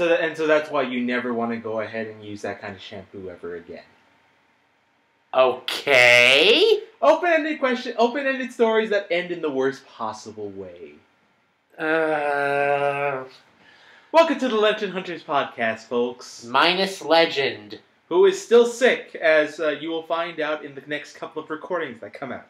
so that's why you never want to go ahead and use that kind of shampoo ever again. Okay. Open-ended stories that end in the worst possible way. Welcome to the Legend Hunters podcast, folks. Minus Legend. Who is still sick, as you will find out in the next couple of recordings that come out.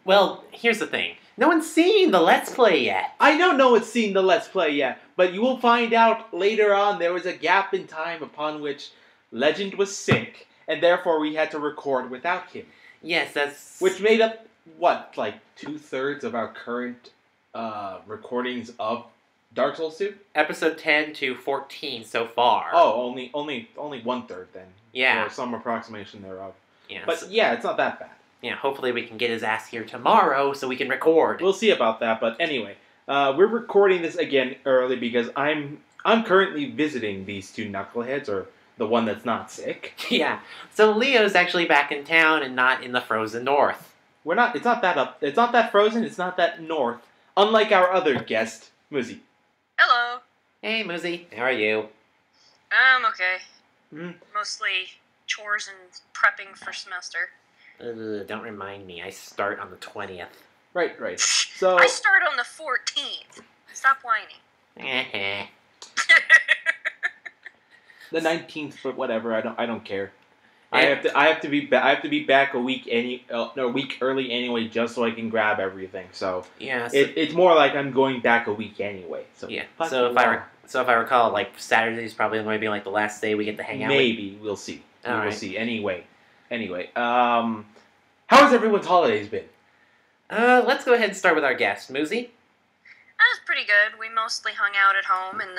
Well, here's the thing. No one's seen the Let's Play yet. I know no one's seen the Let's Play yet, but you will find out later on there was a gap in time upon which Legend was sick, and therefore we had to record without him. Yes, that's... Which made up, what, like 2/3 of our current recordings of Dark Souls 2? Episode 10 to 14 so far. Oh, only 1/3 then. Yeah. Or some approximation thereof. Yeah, but yeah, it's not that bad. Yeah, hopefully we can get his ass here tomorrow so we can record. We'll see about that, but anyway, we're recording this again early because I'm currently visiting these two knuckleheads, or the one that's not sick. Yeah, so Leo's actually back in town and not in the frozen north. It's not that frozen, it's not that north. Unlike our other guest, Muzi. Hello. Hey, Muzi. How are you? I'm okay. Mm. Mostly chores and prepping for semester. Don't remind me. I start on the 20th. Right. So I start on the 14th. Stop whining. the 19th, but whatever. I don't care. And I have to be back a week early anyway, just so I can grab everything. So yeah, it's more like I'm going back a week anyway. So yeah. So if I recall, like Saturday's probably going to be like the last day we get to hang out. Maybe we'll see. We'll see. Anyway, how has everyone's holidays been? Let's go ahead and start with our guest, Muzi. That was pretty good. We mostly hung out at home, and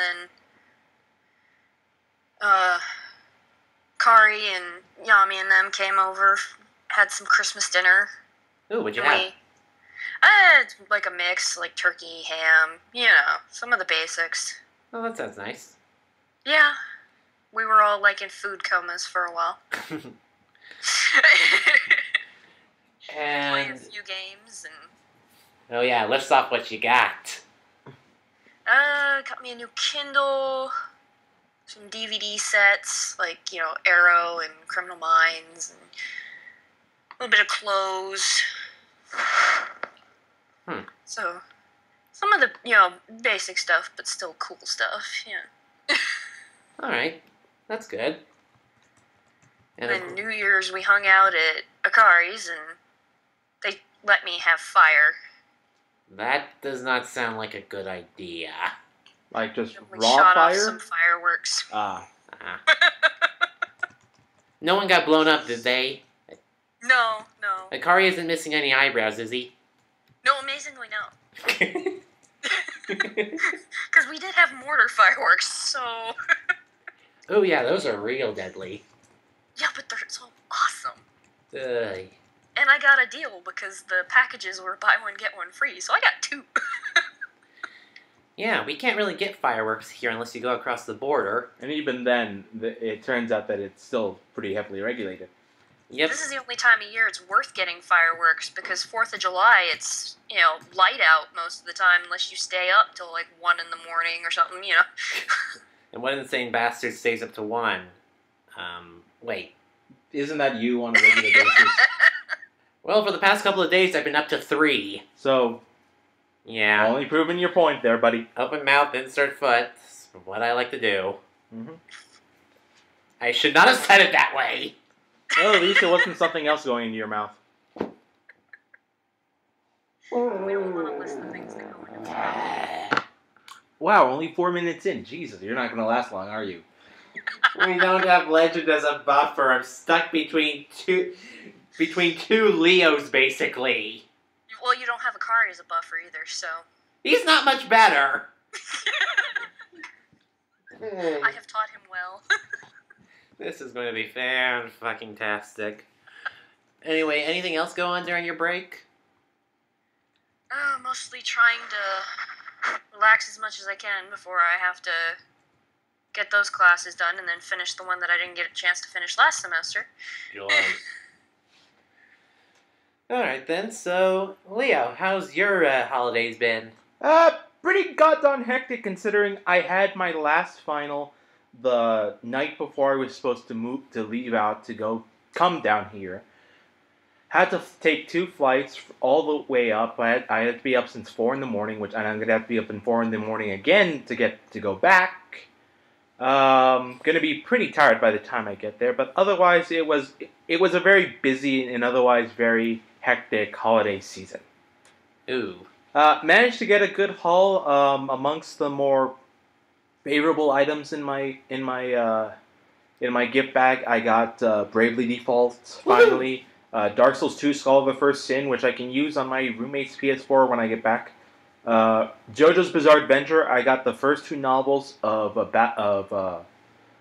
then Kari and Yami and them came over, had some Christmas dinner. Ooh, what'd you have? It's like a mix, like turkey, ham, some of the basics. Oh, that sounds nice. Yeah. We were all, like, in food comas for a while. Playing a few games, and... Oh, yeah, list off what you got. Got me a new Kindle, some DVD sets, like, Arrow and Criminal Minds, and a little bit of clothes. So, some of the, basic stuff, but still cool stuff, yeah. Alright, that's good. And then New Year's, we hung out at Akari's, and they let me have fire. That does not sound like a good idea. Like just we raw shot fire? Off some fireworks. No one got blown up, did they? No. Akari isn't missing any eyebrows, is he? No, amazingly no. Because we did have mortar fireworks, so... Oh yeah, those are real deadly. Yeah, but they're so awesome. Ugh. And I got a deal because the packages were buy one, get one free, so I got 2. Yeah, we can't really get fireworks here unless you go across the border. And even then, it turns out that it's still pretty heavily regulated. Yep. This is the only time of year it's worth getting fireworks, because 4th of July, it's, light out most of the time, unless you stay up till, 1 in the morning or something, And what insane bastard stays up to 1? Wait. Isn't that you on a regular basis? Well, for the past couple of days, I've been up to 3. So, yeah. Only proving your point there, buddy. Open mouth, insert foot. That's what I like to do. Mm-hmm. I should not have said it that way. Well, at least it wasn't something else going into your mouth. We don't want to list the things that go into it. Wow, only 4 minutes in. Jesus, you're not going to last long, are you? We don't have Legend as a buffer. I'm stuck between two Leos, basically. Well, you don't have Akari as a buffer either, so... He's not much better. I have taught him well. This is going to be fan-fucking-tastic. Anyway, anything else go on during your break? Mostly trying to relax as much as I can before I have to get those classes done and then finish the one that I didn't get a chance to finish last semester. Alright then, so, Leo, how's your holidays been? pretty goddamn hectic considering I had my last final the night before I was supposed to leave out to come down here. Had to take 2 flights all the way up. I had to be up since 4 in the morning, and I'm gonna have to be up in 4 in the morning again to go back. Gonna be pretty tired by the time I get there, but otherwise it was a very busy and otherwise very hectic holiday season. Ooh. Managed to get a good haul amongst the more favorable items in my gift bag. I got Bravely Default finally. Dark Souls 2 Skull of the First Sin, which I can use on my roommate's PS4 when I get back. JoJo's Bizarre Adventure. I got the first 2 novels of Phantom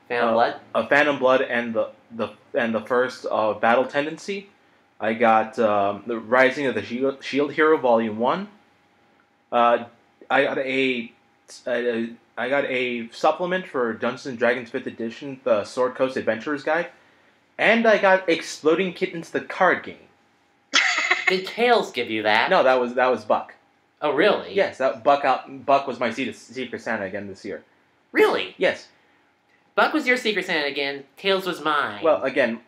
Blood. Of Phantom Blood and the first Battle Tendency. I got the Rising of the Shield Hero Volume 1. I got a supplement for Dungeons and Dragons 5th Edition, the Sword Coast Adventurer's Guide. And I got Exploding Kittens, the card game. Did Tails give you that? No, that was Buck. Oh, really? Yes, Buck was my Secret Santa again this year. Really? Yes. Buck was your Secret Santa again. Tails was mine. Well, again,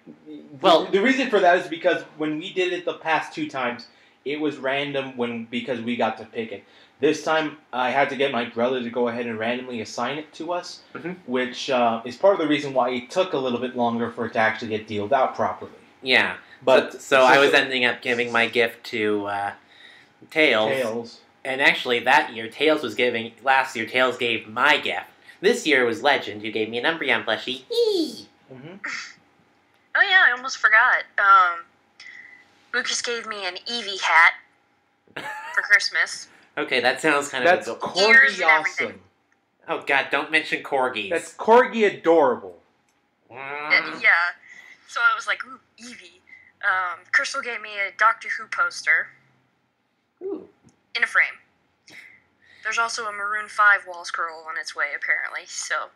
the reason for that is because when we did it the past 2 times, it was random because we got to pick it. This time, I had to get my brother to go ahead and randomly assign it to us, which is part of the reason why it took a little bit longer for it to actually get dealed out properly. Yeah. But so I was ending up giving my gift to Tails. And actually, last year, Tails gave my gift. This year, it was Legend, who gave me an Umbreon plushie. Oh yeah, I almost forgot. Lucas gave me an Eevee hat for Christmas. Okay, that sounds kind That's of corgi awesome. Oh god, don't mention corgis. That's corgi adorable. Yeah. So I was like, ooh, Eevee. Crystal gave me a Doctor Who poster. Ooh. In a frame. There's also a Maroon 5 wall scroll on its way, apparently, so...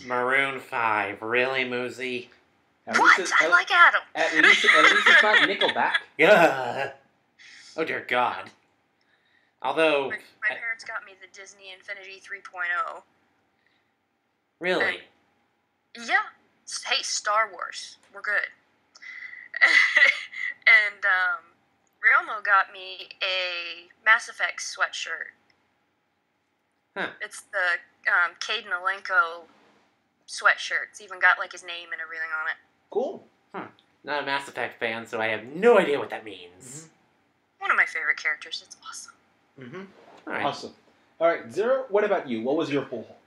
Maroon 5. Really, Muzi? What? I like Adam! At least it's not Nickelback. Yeah. Oh, dear God. Although... My parents got me the Disney Infinity 3.0. Really? Yeah. Hey, Star Wars. We're good. And, Realmo got me a Mass Effect sweatshirt. Huh. It's the Caden Alenko sweatshirt. It's even got like his name and everything on it. Cool. Not a Mass Effect fan, so I have no idea what that means. One of my favorite characters. It's awesome. Alright. Awesome. Alright, Zero, what about you? What was your full haul?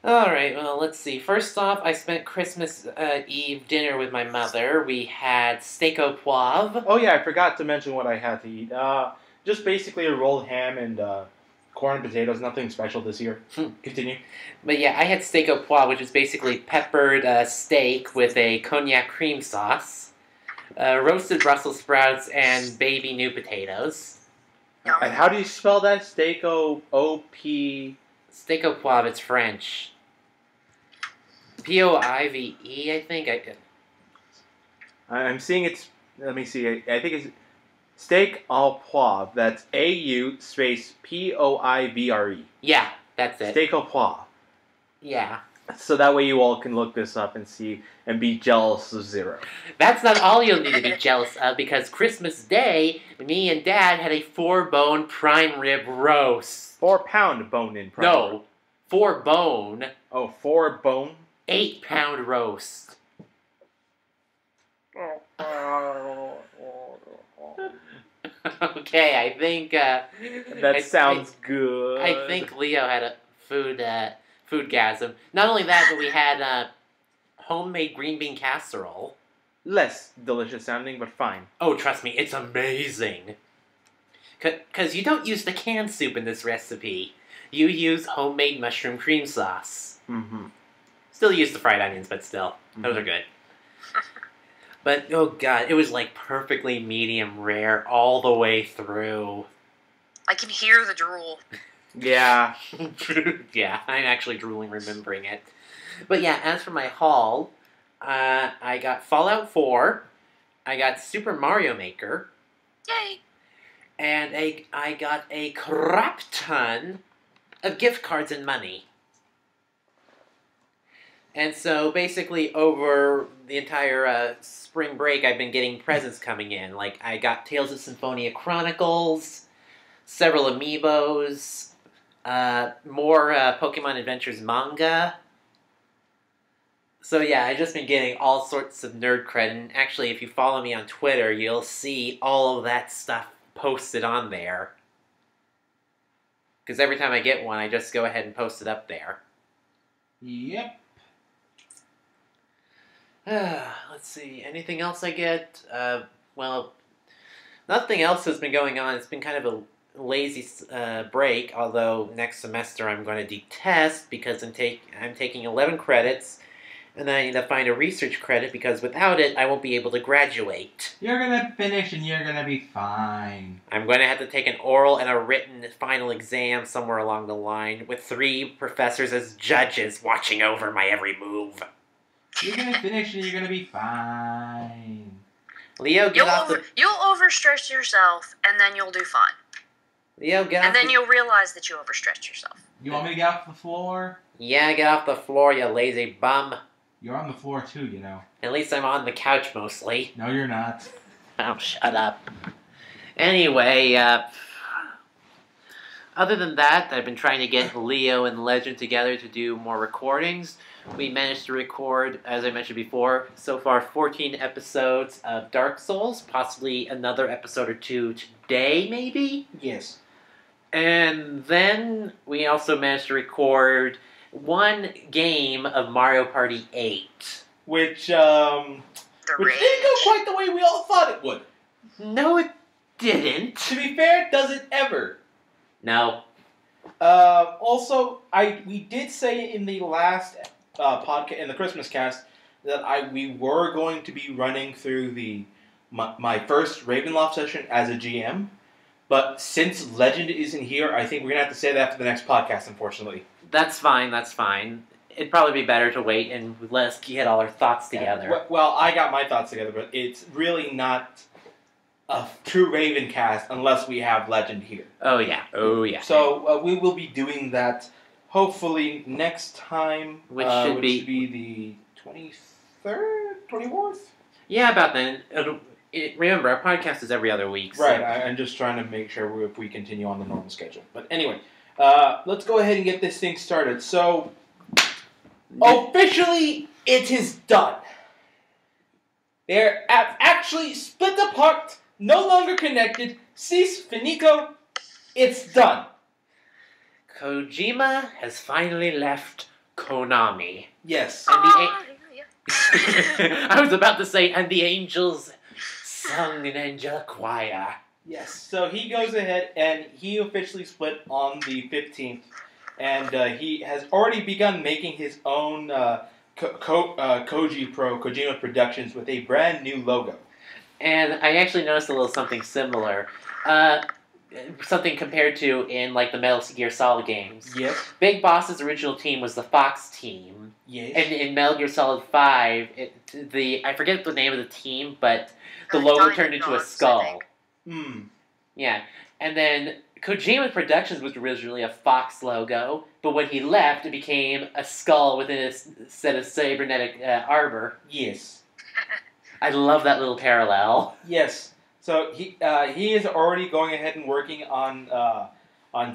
Alright, well, let's see. First off, I spent Christmas Eve dinner with my mother. We had steak au poivre. Oh yeah, I forgot to mention what I had to eat. Just basically a rolled ham and corn and potatoes. Nothing special this year. Continue. But yeah, I had steak au poivre, which is basically peppered steak with a cognac cream sauce, roasted Brussels sprouts, and baby new potatoes. And how do you spell that? Steak O-P... Steak au poivre, it's French. Poive, I think. I'm seeing it's... Let me see. I think it's steak au poivre. That's A-U space P-O-I-V-R-E. Yeah, that's it. Steak au poivre. Yeah. So that way you all can look this up and see and be jealous of Zero. That's not all you'll need to be jealous of, because Christmas Day, me and Dad had a 4-bone prime rib roast. 4-pound bone-in prime rib. No, 4-bone. Oh, 4-bone? 8-pound roast. Okay, I think... that sounds good. I think Leo had a foodgasm. Not only that, but we had homemade green bean casserole. Less delicious sounding, but fine. Oh, trust me, it's amazing. Because you don't use the canned soup in this recipe. You use homemade mushroom cream sauce. Still use the fried onions, but still. Those are good. But, oh god, it was like perfectly medium rare all the way through. I can hear the drool. Yeah. Yeah, I'm actually drooling remembering it. But yeah, as for my haul, I got Fallout 4, I got Super Mario Maker, Yay! and I got a crap ton of gift cards and money. And so basically over the entire spring break, I've been getting presents coming in. Like, I got Tales of Symphonia Chronicles, several amiibos, more Pokemon Adventures manga. So yeah, I've just been getting all sorts of nerd cred. And actually, if you follow me on Twitter, you'll see all of that stuff posted on there. Because every time I get one, I just go ahead and post it up there. Yep. Let's see. Anything else I get? Well, nothing else has been going on. It's been kind of a lazy break. Although next semester I'm going to detest because I'm taking 11 credits, and then I need to find a research credit because without it I won't be able to graduate. You're gonna finish and you're gonna be fine. I'm going to have to take an oral and a written final exam somewhere along the line with 3 professors as judges watching over my every move. You're gonna finish and you're gonna be fine. Leo, get off the... You'll overstretch yourself, and then you'll do fine. Leo, get off And then you'll realize that you overstretched yourself. You want me to get off the floor? Yeah, get off the floor, you lazy bum. You're on the floor too, you know. At least I'm on the couch mostly. No, you're not. Oh, shut up. Anyway, other than that, I've been trying to get Leo and Legend together to do more recordings. We managed to record, as I mentioned before, so far 14 episodes of Dark Souls, possibly another episode or 2 today, maybe? Yes. And then we also managed to record 1 game of Mario Party 8. Which The didn't go quite the way we all thought it would. No, it didn't. To be fair, it doesn't ever. No. Also, we did say in the last podcast, in the Christmas cast, that we were going to be running through my first Ravenloft session as a GM, but since Legend isn't here, I think we're gonna have to say that for the next podcast. Unfortunately, That's fine. That's fine. It'd probably be better to wait and let us get all our thoughts together. Well, I got my thoughts together, but it's really not a true Raven cast unless we have Legend here. Oh yeah. Oh yeah. So we will be doing that hopefully next time, Which should be the 23rd, 24th. Yeah, about then. Remember, our podcast is every other week. So. Right. I'm just trying to make sure if we continue on the normal schedule. But anyway, let's go ahead and get this thing started. So officially, it is done. They're actually split apart, no longer connected. Cease, finito. It's done. Kojima has finally left Konami. Yes. And I was about to say, and the angels sung an angelic choir. Yes. So he goes ahead and he officially split on the 15th, and he has already begun making his own Kojima Productions with a brand new logo. And I actually noticed a little something similar. Something compared to in like the Metal Gear Solid games. Yes. Big Boss's original team was the Fox team. Yes. And in Metal Gear Solid 5, I forget the name of the team, but the logo turned into a skull. Yeah. And then Kojima Productions was originally a Fox logo, but when he left, it became a skull within a set of cybernetic armor. Yes. I love that little parallel. Yes. So he is already going ahead and working on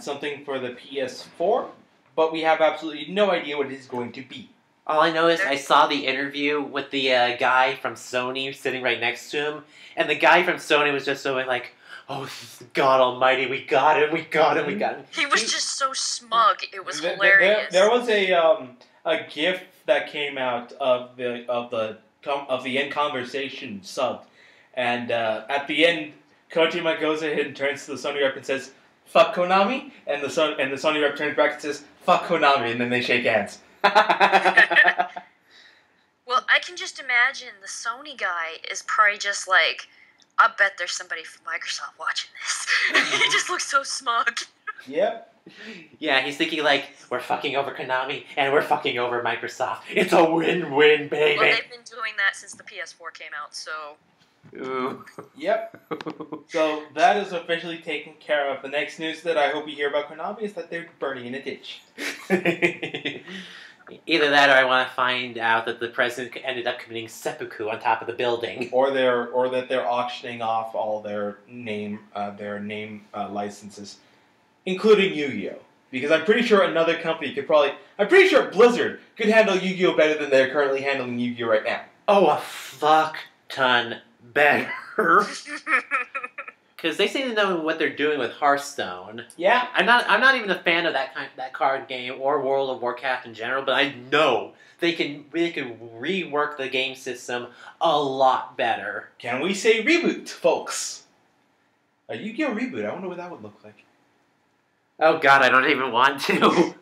something for the PS4, but we have absolutely no idea what it is going to be. All I know is I saw the interview with the guy from Sony sitting right next to him, and the guy from Sony was just so like, "Oh, God Almighty, we got him, we got him, we got him." He was just so smug. It was hilarious. There was a GIF that came out of the end conversation subbed. And at the end, Kojima goes ahead and turns to the Sony rep and says, "Fuck Konami," and the Sony rep turns back and says, "Fuck Konami," and then they shake hands. Well, I can just imagine the Sony guy is probably just like, I bet there's somebody from Microsoft watching this. He just looks so smug. Yep. Yeah, he's thinking like, we're fucking over Konami and we're fucking over Microsoft. It's a win-win, baby. Well, they've been doing that since the PS4 came out, so... Ooh. Yep. So that is officially taken care of. The next news that I hope you hear about Konami is that they're burning in a ditch. Either that, or I want to find out that the president ended up committing seppuku on top of the building, or that they're auctioning off all their name licenses, including Yu-Gi-Oh. Because I'm pretty sure another company I'm pretty sure Blizzard could handle Yu-Gi-Oh better than they're currently handling Yu-Gi-Oh right now. Oh, a fuck ton better. Because they seem to know what they're doing with Hearthstone. Yeah. I'm not even a fan of that card game or World of Warcraft in general, but I know they can rework the game system a lot better. Can we say reboot, folks? A Yu-Gi-Oh reboot. I wonder what that would look like. Oh god, I don't even want to.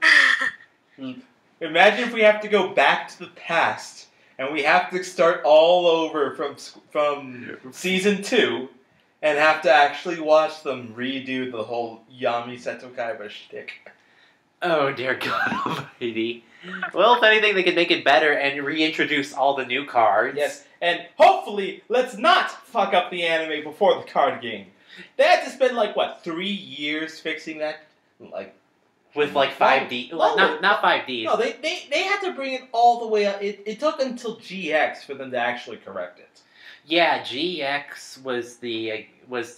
Imagine if we have to go back to the past and we have to start all over from season 2 and have to actually watch them redo the whole Yami Seto Kaiba shtick. Oh dear God Almighty. Well, if anything, they could make it better and reintroduce all the new cards. Yes, and hopefully, let's not fuck up the anime before the card game. They had to spend, 3 years fixing that? With 5D. Well, not 5Ds. No, they had to bring it all the way up. It took until GX for them to actually correct it. Yeah, GX was the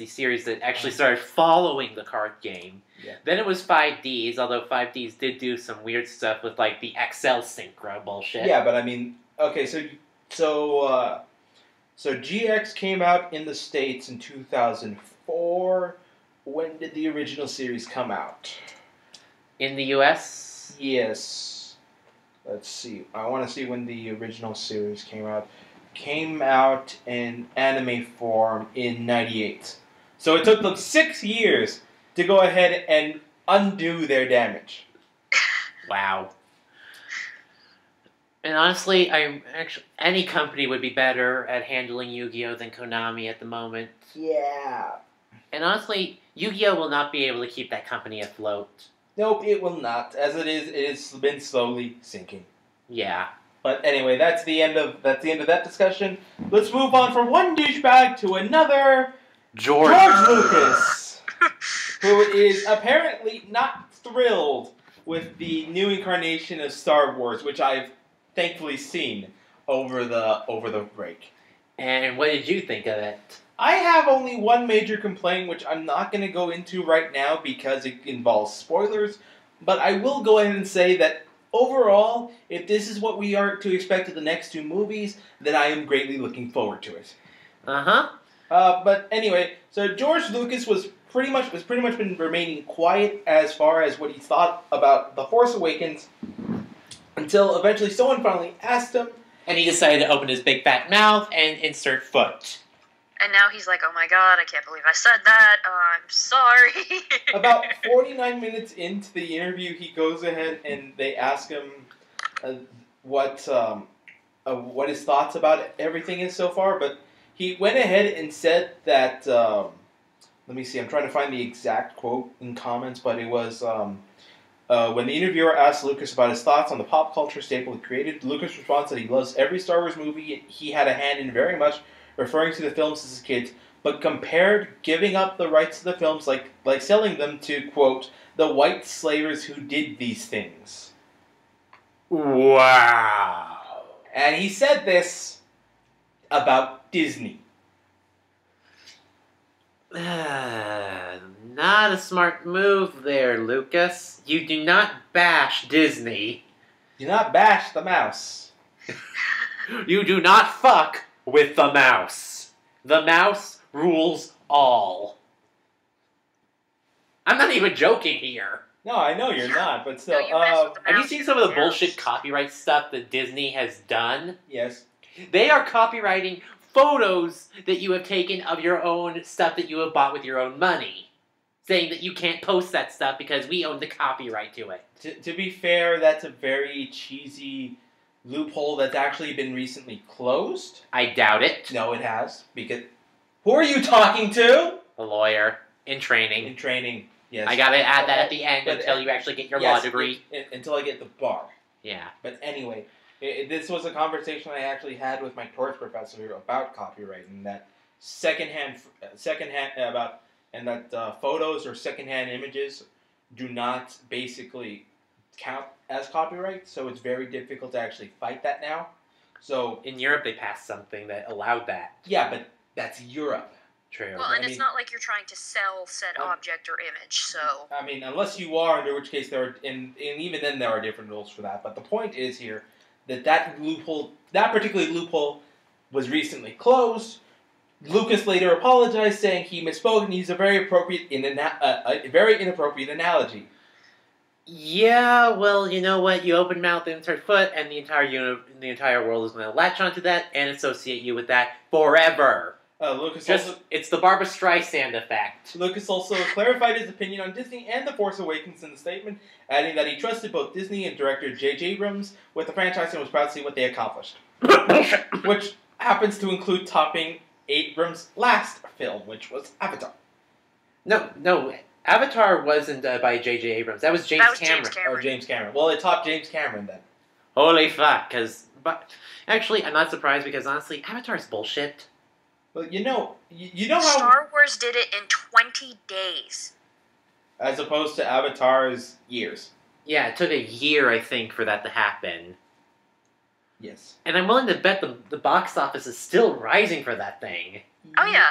series that actually started following the card game. Yeah. Then it was 5Ds, although 5Ds did do some weird stuff with the Excel synchro bullshit. Yeah, but I mean, okay, so GX came out in the States in 2004. When did the original series come out? In the US? Yes. Let's see. I want to see when the original series came out. Came out in anime form in 98. So it took them 6 years to go ahead and undo their damage. Wow. And honestly, any company would be better at handling Yu-Gi-Oh than Konami at the moment. Yeah. And honestly, Yu-Gi-Oh will not be able to keep that company afloat. Nope, it will not. As it has been slowly sinking. Yeah. But anyway, that's the end of that discussion. Let's move on from one douchebag to another. George Lucas, who is apparently not thrilled with the new incarnation of Star Wars, which I've thankfully seen over the break. And what did you think of it? I have only one major complaint, which I'm not going to go into right now because it involves spoilers, but I will go ahead and say that overall, if this is what we are to expect of the next 2 movies, then I am greatly looking forward to it. Uh-huh. But anyway, so George Lucas was pretty much been remaining quiet as far as what he thought about The Force Awakens until eventually someone finally asked him. And he decided to open his big fat mouth and insert foot. And now he's like, oh my god, I can't believe I said that. I'm sorry. About 49 minutes into the interview, he goes ahead and they ask him what his thoughts about everything is so far. But he went ahead and said that, let me see, I'm trying to find the exact quote in comments, but it was, when the interviewer asked Lucas about his thoughts on the pop culture staple he created, Lucas responds that he loves every Star Wars movie he had a hand in very much, referring to the films as a kid, but compared giving up the rights to the films like selling them to, quote, the white slavers who did these things. Wow. And he said this about Disney. Not a smart move there, Lucas. You do not bash Disney. Do not bash the mouse. You do not fuck with the mouse. The mouse rules all. I'm not even joking here. No, I know you're not, but still. No, you mess with the Have you mouse, seen some of the yes. bullshit copyright stuff that Disney has done? Yes. They are copywriting photos that you have taken of your own stuff that you have bought with your own money. Saying that you can't post that stuff because we own the copyright to it. To be fair, that's a very cheesy loophole that's actually been recently closed. I doubt it. No, it has. Because who are you talking to? A lawyer in training. In training, yes. I gotta add that at the end But- until you actually get your law degree. Until I get the bar. Yeah. But anyway, this was a conversation I actually had with my torts professor about copyright, and that secondhand about and that photos or secondhand images do not basically count as copyright, so it's very difficult to actually fight that now. So in Europe, they passed something that allowed that. Yeah, but that's Europe. True. Well, and it's not like you're trying to sell said object or image, so... I mean, unless you are, in which case there are... And even then there are different rules for that. But the point is here that loophole... That particular loophole was recently closed. Lucas later apologized, saying he misspoke and used a very inappropriate analogy. Yeah, well, you know what? You open mouth, insert foot, and the entire world is going to latch onto that and associate you with that forever. It's the Barbra Streisand effect. Lucas also clarified his opinion on Disney and The Force Awakens in the statement, adding that he trusted both Disney and director J.J. Abrams with the franchise and was proud to see what they accomplished. Which happens to include topping Abrams' last film, which was Avatar. No, Avatar wasn't by J.J. Abrams. That was James Cameron. Oh, James Cameron. Well, it topped James Cameron then. Holy fuck, but actually, I'm not surprised because honestly, Avatar's bullshit. Well, you know how Star Wars did it in 20 days. As opposed to Avatar's years. Yeah, it took a year, I think, for that to happen. Yes. And I'm willing to bet the box office is still rising for that thing. Oh, yeah.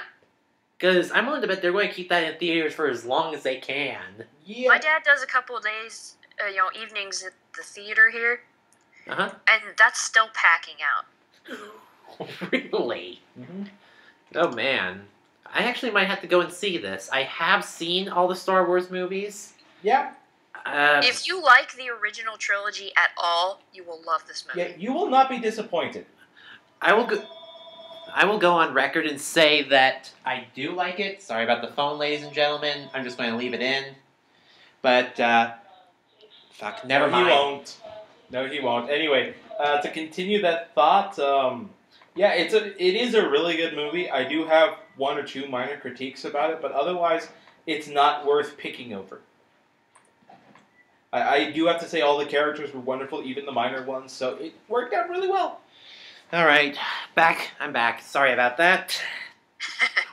Because I'm willing to bet they're going to keep that in theaters for as long as they can. Yeah. My dad does a couple of days, evenings at the theater here. Uh-huh. And that's still packing out. Really? Mm-hmm. Oh, man. I actually might have to go and see this. I have seen all the Star Wars movies. Yeah. If you like the original trilogy at all, you will love this movie. Yeah, you will not be disappointed. I will go on record and say that I do like it. Sorry about the phone, ladies and gentlemen. I'm just going to leave it in. But, fuck, never mind. He won't. No, he won't. Anyway, to continue that thought, yeah, it is a really good movie. I do have one or two minor critiques about it, but otherwise, it's not worth picking over. I do have to say all the characters were wonderful, even the minor ones, so it worked out really well. Alright, I'm back. Sorry about that.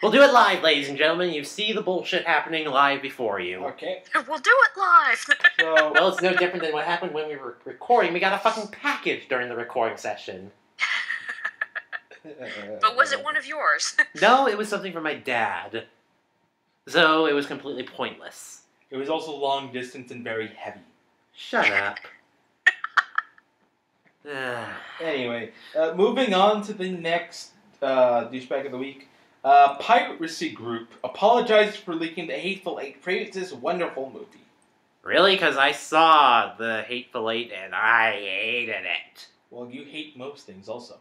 We'll do it live, ladies and gentlemen. You see the bullshit happening live before you. Okay. We'll do it live! So, well, it's no different than what happened when we were recording. We got a fucking package during the recording session. But was it one of yours? No, it was something from my dad. So, it was completely pointless. It was also long distance and very heavy. Shut up. Anyway, moving on to the next douchebag of the week. Piracy Group apologizes for leaking the Hateful Eight, praised this wonderful movie. Really? Because I saw the Hateful Eight and I hated it. Well, you hate most things also.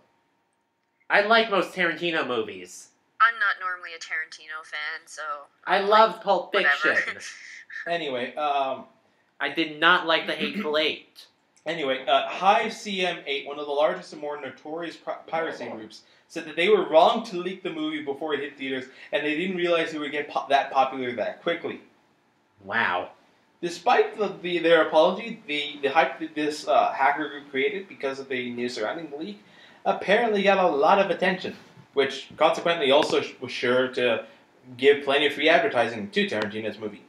I like most Tarantino movies. I'm not normally a Tarantino fan, so... I loved Pulp Fiction. Anyway, I did not like the Hateful Eight. Anyway, Hive CM8, one of the largest and more notorious piracy groups, said that they were wrong to leak the movie before it hit theaters, and they didn't realize it would get that popular that quickly. Wow. Despite their apology, the hype that this hacker group created because of the news surrounding the leak apparently got a lot of attention, which consequently also was sure to give plenty of free advertising to Tarantino's movie.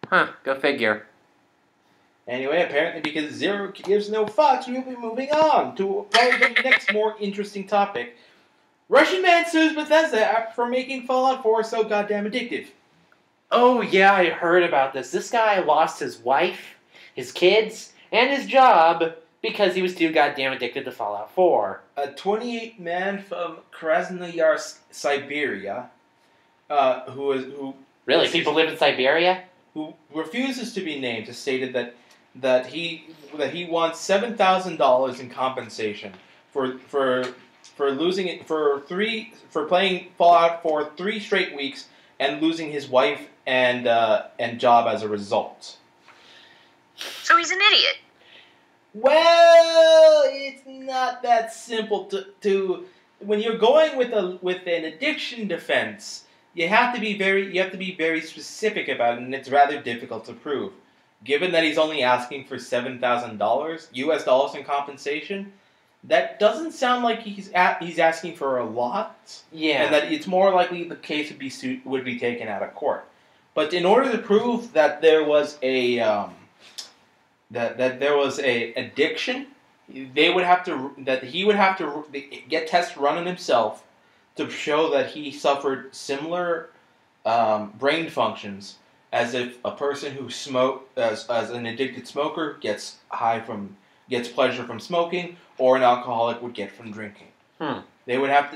Huh, go figure. Anyway, apparently because Zero gives no fucks, we'll be moving on to probably the next more interesting topic. Russian man sues Bethesda for making Fallout 4 so goddamn addictive. Oh yeah, I heard about this. This guy lost his wife, his kids, and his job because he was too goddamn addicted to Fallout 4. A 28-man from Krasnoyarsk, Siberia, who really, people live in Siberia? Who refuses to be named, has stated that he wants $7,000 in compensation for losing it for playing Fallout for 3 straight weeks and losing his wife and job as a result. So he's an idiot. Well, it's not that simple to when you're going with an addiction defense. You have to be very specific about it, and it's rather difficult to prove. Given that he's only asking for $7,000 US dollars in compensation, that doesn't sound like he's asking for a lot. Yeah. And that it's more likely the case would be taken out of court. But in order to prove that there was a that there was a addiction, he would have to get tests run on himself to show that he suffered similar brain functions as if a person who as an addicted smoker gets pleasure from smoking, or an alcoholic would get from drinking. They would have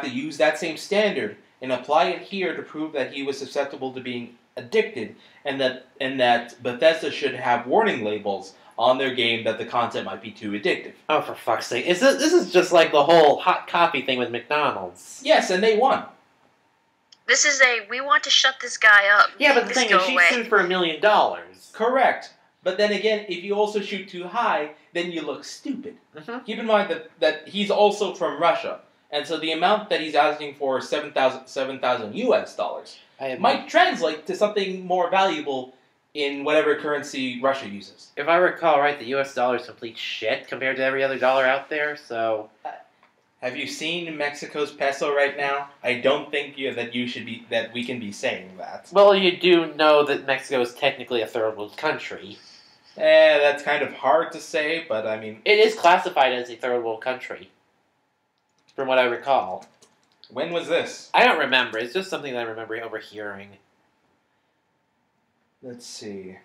to use that same standard and apply it here to prove that he was susceptible to being addicted, and that Bethesda should have warning labels on their game that the content might be too addictive. Oh, for fuck's sake. This is just like the whole hot coffee thing with McDonald's. Yes, and they won. This is we want to shut this guy up. Yeah, but the thing is, she sued for $1 million. Correct. But then again, if you also shoot too high, then you look stupid. Mm-hmm. Keep in mind that he's also from Russia, and so the amount that he's asking for is $7,000 US dollars. Might translate to something more valuable in whatever currency Russia uses. If I recall right, the US dollar is complete shit compared to every other dollar out there, so... Have you seen Mexico's peso right now? I don't think that we can be saying that. Well, you do know that Mexico is technically a third world country. That's kind of hard to say, but I mean... It is classified as a third world country, from what I recall. When was this? I don't remember. It's just something that I remember overhearing. Let's see.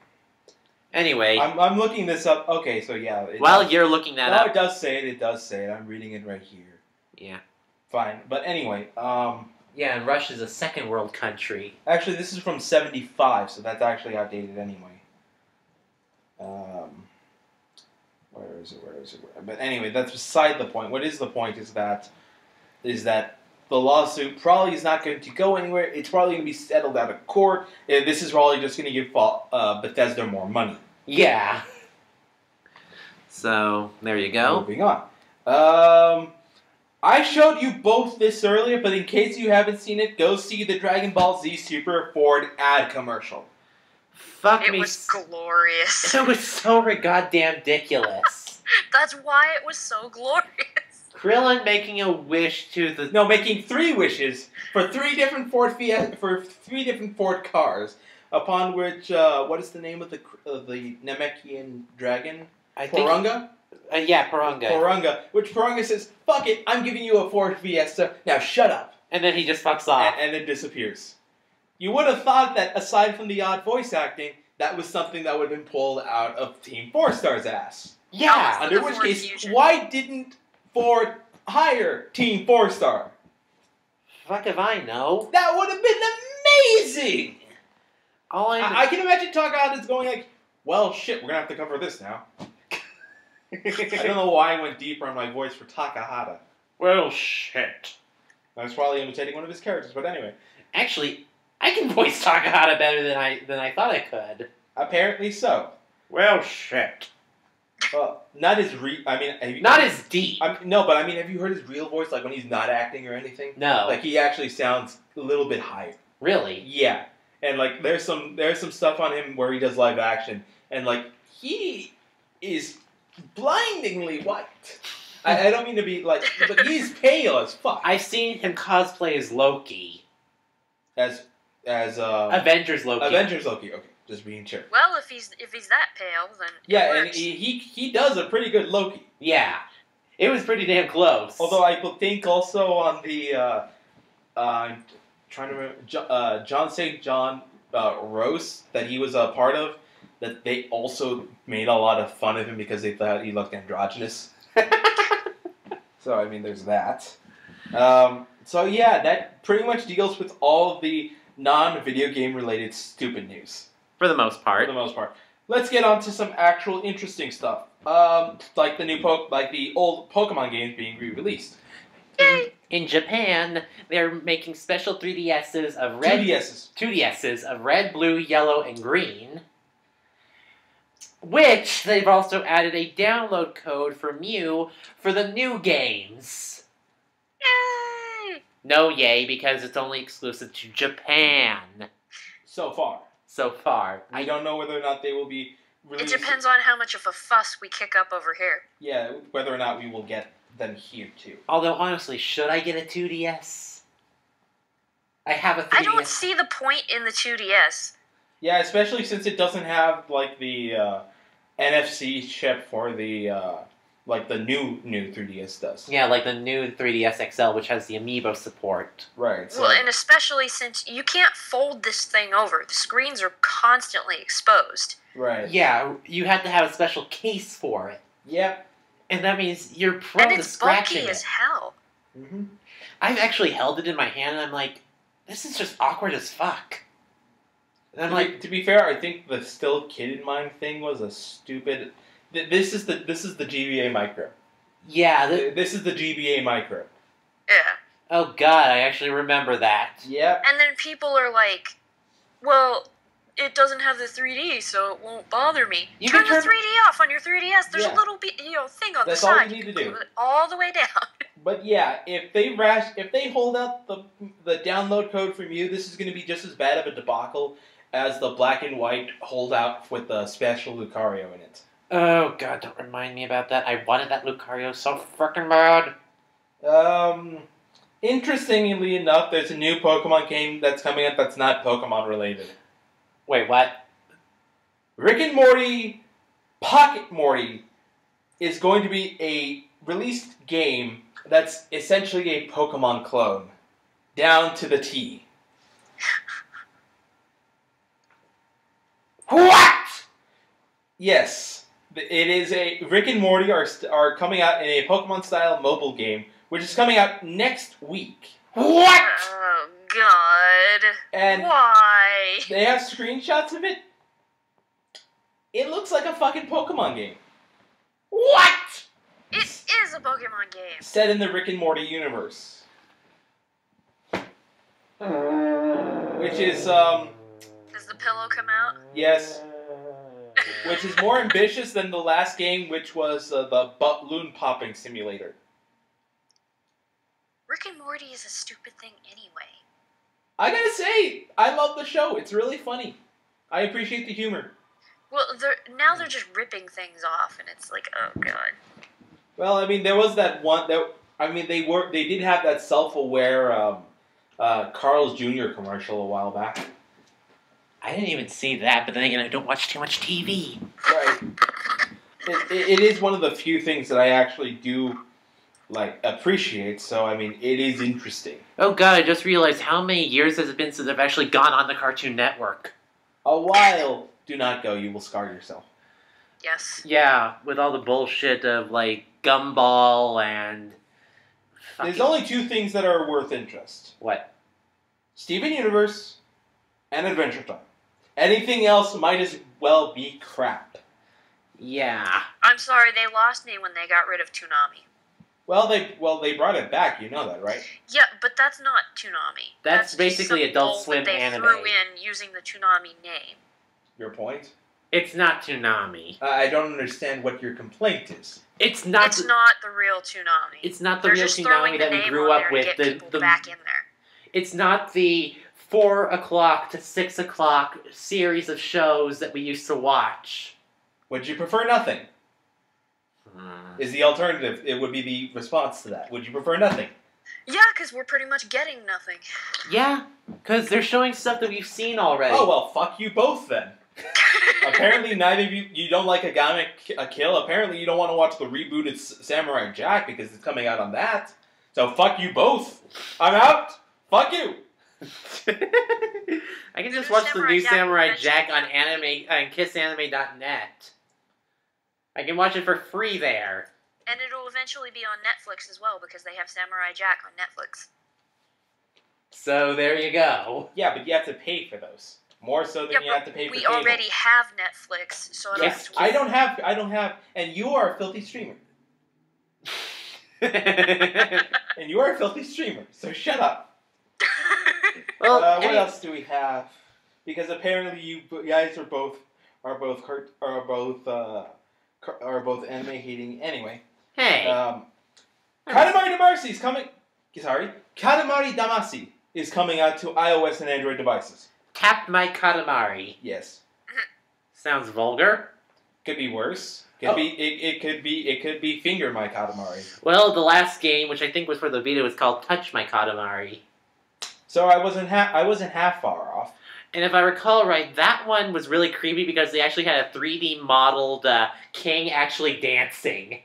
Anyway. I'm looking this up. Okay, so yeah. While you're looking that up... it does say it. It does say it. I'm reading it right here. Yeah. Fine. But anyway, yeah, and Russia's a second world country. Actually, this is from 75, so that's actually outdated anyway. Where is it? But anyway, that's beside the point. What is the point is that the lawsuit probably is not going to go anywhere. It's probably going to be settled out of court. This is probably just going to give Bethesda more money. Yeah. So, there you go. Moving on. I showed you both this earlier, but in case you haven't seen it, go see the Dragon Ball Z Super Ford ad commercial. Fuck me. It was glorious. It was so goddamn ridiculous. That's why it was so glorious. Krillin making a wish to the... No, making 3 wishes for 3 different Ford cars, upon which, what is the name of the Namekian dragon? Porunga? Yeah, Porunga. Porunga, which Porunga says, fuck it, I'm giving you a Ford Fiesta, now shut up. And then he just fucks off. And then disappears. You would have thought that, aside from the odd voice acting, that was something that would have been pulled out of Team 4 Star's ass. Yeah! Under which case, why didn't Ford hire Team 4 Star? Fuck if I know. That would have been amazing! I can imagine Takahata's going like, well, shit, we're gonna have to cover this now. I don't know why I went deeper on my voice for Takahata. Well, shit. I was probably imitating one of his characters, but anyway. Actually, I can voice Takahata better than I thought I could. Apparently so. Well, shit. Well, not as not as deep. No, but I mean, have you heard his real voice, like when he's not acting or anything? No. Like he actually sounds a little bit higher. Really? Yeah. And like there's some stuff on him where he does live action, and like he is blindingly white. I don't mean to be like, but he's pale as fuck. I've seen him cosplay as Loki. As Avengers Loki. Avengers Loki. Okay, just being sure. Well, if he's that pale, then yeah, it and works. he does a pretty good Loki. Yeah, it was pretty damn close. Although I think also on the I'm trying to remember John St. John roast that he was a part of, that they also made a lot of fun of him because they thought he looked androgynous. So I mean, there's that. So yeah, that pretty much deals with all of the non-video game related stupid news. For the most part. For the most part. Let's get on to some actual interesting stuff. Like the old Pokemon games being re-released. In Japan, they're making special 3DSs of red... 2DSs of red, blue, yellow, and green. Which they've also added a download code for Mew for the new games. Yay! No yay, because it's only exclusive to Japan. So far. So far. I don't know whether or not they will be release. It depends on how much of a fuss we kick up over here. Yeah, whether or not we will get them here too. Although honestly, should I get a 2DS? I have a 3DS. I don't see the point in the 2DS. Yeah, especially since it doesn't have like the NFC chip for the like the new 3DS does. Yeah, like the new 3DS XL, which has the Amiibo support. Right. So. Well, and especially since you can't fold this thing over. The screens are constantly exposed. Right. Yeah, you have to have a special case for it. Yep. And that means you're prone And to it's scratching bulky it. as hell. Mm-hmm. I've actually held it in my hand, and I'm like, this is just awkward as fuck. And I'm like, to be fair, I think the still kid in mind thing was a stupid. This is the GBA micro. yeah. This is the GBA micro. Yeah. Oh god, I actually remember that. Yep. And then people are like, well, it doesn't have the 3D, so it won't bother me. You Turn can the turn- 3D off on your 3DS. There's Yeah. a little thing on That's the all side. you need to can do. move it all the way down. But yeah, if they hold out the download code from you, this is going to be just as bad of a debacle as the black and white holdout with the special Lucario in it. Oh god, don't remind me about that. I wanted that Lucario so frickin' bad. Interestingly enough, there's a new Pokemon game that's coming out that's not Pokemon related. Wait, what? Rick and Morty Pocket Morty is going to be a released game that's essentially a Pokemon clone. Down to the T. What? Yes. It is a... Rick and Morty are coming out in a Pokemon-style mobile game, which is coming out next week. What? Oh, God. And Why? they have screenshots of it. It looks like a fucking Pokemon game. What? It is a Pokemon game. Set in the Rick and Morty universe. Which is, Does the pillow come out? yes. Which is more ambitious than the last game, which was the balloon popping simulator. Rick and Morty is a stupid thing anyway. I gotta say, I love the show. It's really funny. I appreciate the humor. Well, they're just ripping things off, and it's like, oh, God. Well, I mean, there was that one that they did have that self-aware Carl's Jr. commercial a while back. I didn't even see that, but then again, I don't watch too much TV. Right. It is one of the few things that I actually do appreciate. So I mean, it is interesting. Oh god, I just realized how many years has it been since I've actually gone on the Cartoon Network. A while. Do not go. You will scar yourself. Yes. Yeah, with all the bullshit of like Gumball and. There's only two things that are worth interest: What? Steven Universe and Adventure Time. Anything else might as well be crap. Yeah. I'm sorry, they lost me when they got rid of Toonami. Well, they brought it back. You know that, right? Yeah, but that's not Toonami. That's just basically some Adult bull Swim that they anime. threw in using the Toonami name. Your point? It's not Toonami. I don't understand what your complaint is. It's not. It's not the real Toonami. It's not the They're real just throwing Toonami the that we name grew on up there to with. get people back in there. It's not the 4 o'clock to 6 o'clock series of shows that we used to watch. Would you prefer nothing? Is the alternative. It would be the response to that. Would you prefer nothing? Yeah, because we're pretty much getting nothing. Yeah, because they're showing stuff that we've seen already. Oh, well, fuck you both then. Apparently neither of you don't like Agame Kill. Apparently you don't want to watch the rebooted Samurai Jack because it's coming out on that. So fuck you both. I'm out. Fuck you. I can just new watch the Samurai new Jack Samurai eventually Jack on coming. kissanime.net. I can watch it for free there. And it'll eventually be on Netflix as well because they have Samurai Jack on Netflix. So there you go. Yeah, but you have to pay for those. More so than you have to pay for we cable. already have Netflix, so I don't Yes, have to I don't have, and you are a filthy streamer. And you are a filthy streamer, so shut up. Well, What else do we have? Because apparently you guys are both anime hating anyway. Hey. Katamari Damacy is coming. Sorry, Katamari Damacy is coming out to iOS and Android devices. Tap my Katamari. Yes. Sounds vulgar. Could be worse. Oh. It could be Finger My Katamari. Well, the last game, which I think was for the Vita, was called Touch My Katamari. So I wasn't half far off. And if I recall right, that one was really creepy because they actually had a 3D modeled king actually dancing.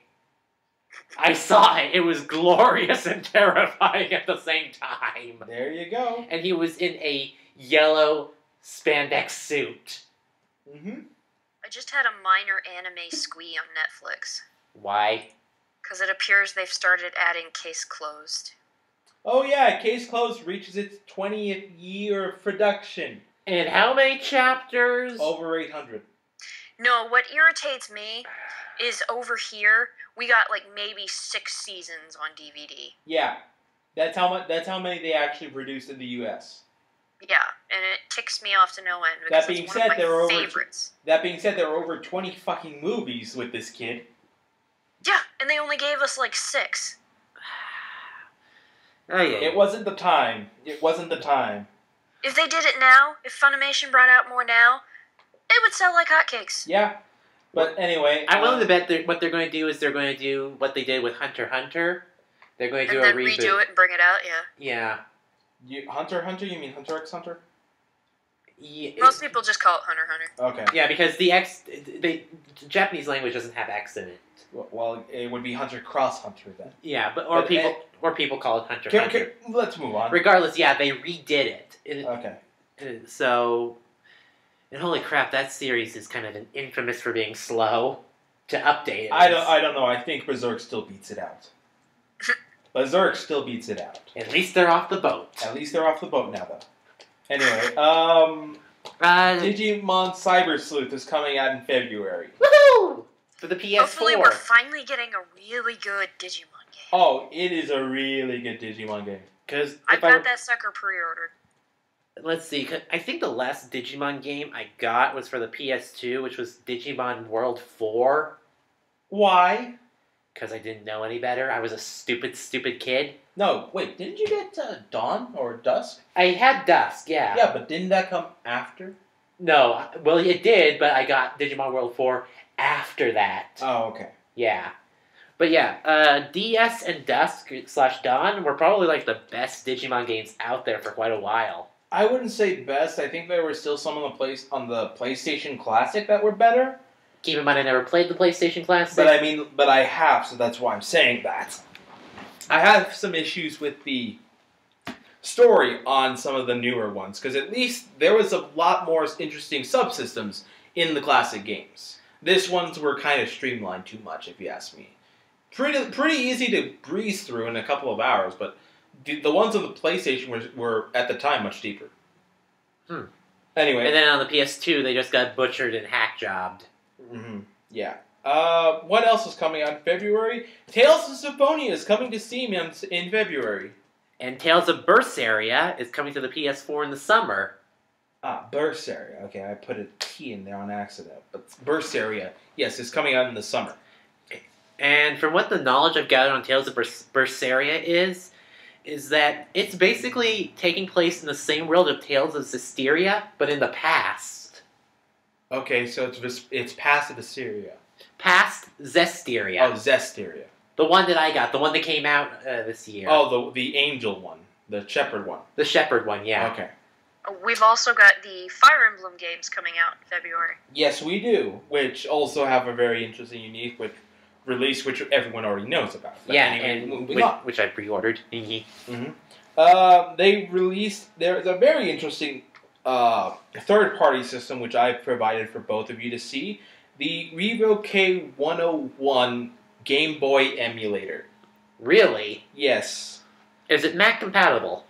I saw it. It was glorious and terrifying at the same time. There you go. And he was in a yellow spandex suit. Mm-hmm. I just had a minor anime squee on Netflix. Why? Because it appears they've started adding Case Closed. Oh yeah, Case Closed reaches its 20th year of production. And how many chapters? Over 800. No, what irritates me is over here, we got like maybe 6 seasons on DVD. Yeah. That's how many they actually produced in the US. Yeah, and it ticks me off to no end because That being it's said, one of there my are favorites. That being said, there were over 20 fucking movies with this kid. Yeah, and they only gave us like 6. Oh, yeah. It wasn't the time. It wasn't the time. If they did it now, if Funimation brought out more now, it would sell like hotcakes. Yeah. But anyway... I'm willing to bet what they're going to do is they're going to do what they did with Hunter x Hunter. They're going to do and a then reboot. redo it and bring it out, yeah. Yeah. Hunter x Hunter? You mean Hunter x Hunter? Yeah, Most people just call it Hunter x Hunter. Okay. Yeah, because the Japanese language doesn't have X in it. Well, it would be Hunter Cross Hunter then. Yeah, but people call it Hunter x Hunter. Let's move on. Regardless, yeah, they redid it. Okay. So, and holy crap, that series is kind of infamous for being slow to update it. I don't know. I think Berserk still beats it out. Berserk still beats it out. At least they're off the boat. At least they're off the boat now, though. Anyway, Digimon Cyber Sleuth is coming out in February. Woohoo! For the PS4. Hopefully we're finally getting a really good Digimon game. Oh, it is a really good Digimon game. Because I've got that sucker pre-ordered. Let's see. I think the last Digimon game I got was for the PS2, which was Digimon World 4. Why? Because I didn't know any better. I was a stupid, stupid kid. No, wait, didn't you get Dawn or Dusk? I had Dusk, yeah. Yeah, but didn't that come after? No, well, it did, but I got Digimon World 4 after that. Oh, okay. Yeah. But yeah, DS and Dusk/Dawn were probably like the best Digimon games out there for quite a while. I wouldn't say best. I think there were still some on the PlayStation Classic that were better. Keep in mind, I never played the PlayStation Classic. But I have, so that's why I'm saying that. I have some issues with the story on some of the newer ones, because at least there was a lot more interesting subsystems in the classic games. This ones were kind of streamlined too much, if you ask me. Pretty easy to breeze through in a couple of hours, but the ones on the PlayStation were at the time much deeper. Anyway. And then on the PS2, they just got butchered and hack jobbed. Mm-hmm. Yeah. What else is coming out in February? Tales of Symphonia is coming to Steam in February. And Tales of Berseria is coming to the PS4 in the summer. Berseria. Okay, I put a T in there on accident. But Berseria, yes, is coming out in the summer. And from what the knowledge I've gathered on Tales of Berseria is that it's basically taking place in the same world of Tales of Zestiria, but in the past. Okay, so it's past Zestiria. Past Zestiria. Oh, Zestiria. The one that I got, the one that came out this year. Oh, the angel one. The shepherd one. The shepherd one, yeah. Okay. We've also got the Fire Emblem games coming out in February. Yes, we do, which also have a very interesting, unique release, which everyone already knows about. But yeah, anyway, and which I pre-ordered. They released. There's a very interesting third-party system which I provided for both of you to see. The Revo K101 Game Boy emulator. Really? Yes. Is it Mac compatible?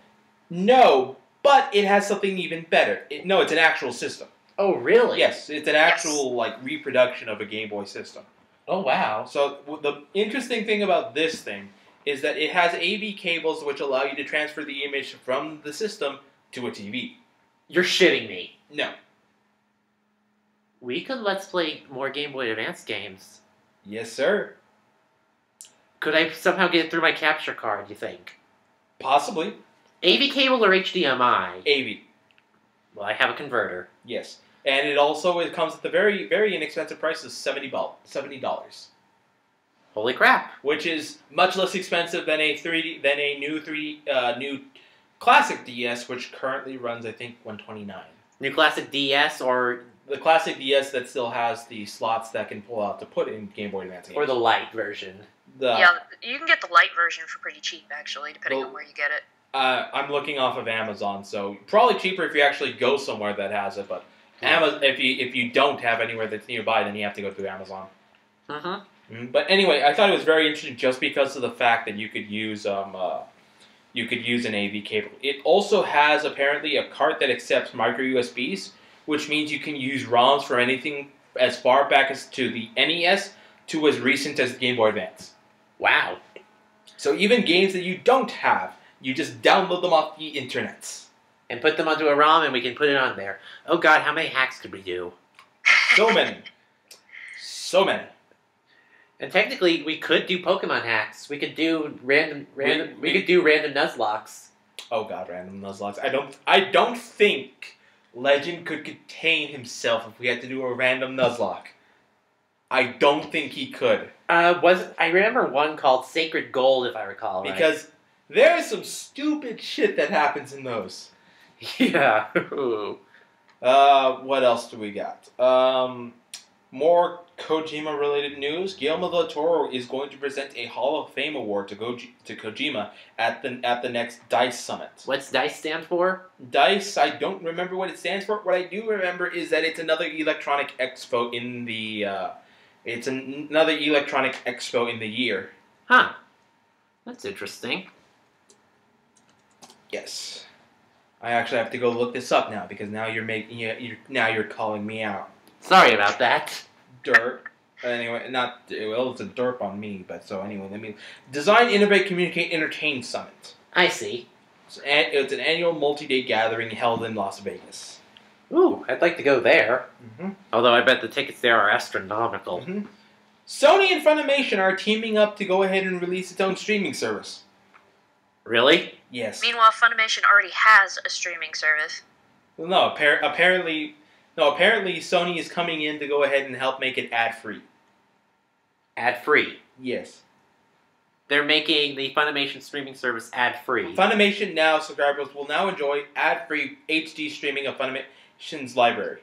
No, but it has something even better. It's an actual system. Oh, really? Yes, it's an actual reproduction of a Game Boy system. Oh, wow. So the interesting thing about this thing is that it has AV cables which allow you to transfer the image from the system to a TV. You're shitting me. No. We could Let's Play more Game Boy Advance games. Yes, sir. Could I somehow get it through my capture card, you think? Possibly. AV cable or HDMI? AV. Well, I have a converter. Yes. And it comes at the very, very inexpensive price of $70. Holy crap! Which is much less expensive than a new classic DS, which currently runs I think $129. New classic DS or the classic DS that still has the slots that can pull out to put in Game Boy Advance games. Or the light version. Yeah, you can get the light version for pretty cheap actually, depending on where you get it. I'm looking off of Amazon, so probably cheaper if you actually go somewhere that has it. But if you don't have anywhere that's nearby, then you have to go through Amazon. But anyway, I thought it was very interesting just because of the fact that you could use an AV cable. It also has apparently a cart that accepts micro USBs, which means you can use ROMs for anything as far back as to the NES to as recent as the Game Boy Advance. Wow! So even games that you don't have, you just download them off the internet. And put them onto a ROM and we can put it on there. Oh god, how many hacks could we do? So many. So many. And technically, we could do Pokemon hacks. We could do random Nuzlocks. Oh god, random Nuzlocks. I don't think Legend could contain himself if we had to do a random Nuzlocke. I don't think he could. I remember one called Sacred Gold, if I recall right. Because there is some stupid shit that happens in those. Yeah. What else do we got? More Kojima-related news. Guillermo del Toro is going to present a Hall of Fame award to Kojima at the next DICE Summit. What's DICE stand for? DICE, I don't remember what it stands for. What I do remember is that it's another electronic expo in the year. Huh. That's interesting. Yes. I actually have to go look this up now because now you're calling me out. Sorry about that. Dirt. Anyway, it's a derp on me, but so anyway, Design, Innovate, Communicate, Entertain Summit. I see. It's an annual multi-day gathering held in Las Vegas. Ooh, I'd like to go there. Although I bet the tickets there are astronomical. Sony and Funimation are teaming up to go ahead and release its own streaming service. Really? Yes. Meanwhile, Funimation already has a streaming service. Well, no, apparently Sony is coming in to go ahead and help make it ad-free. Ad-free? Yes. They're making the Funimation streaming service ad-free. Funimation Now subscribers will now enjoy ad-free HD streaming of Funimation's library.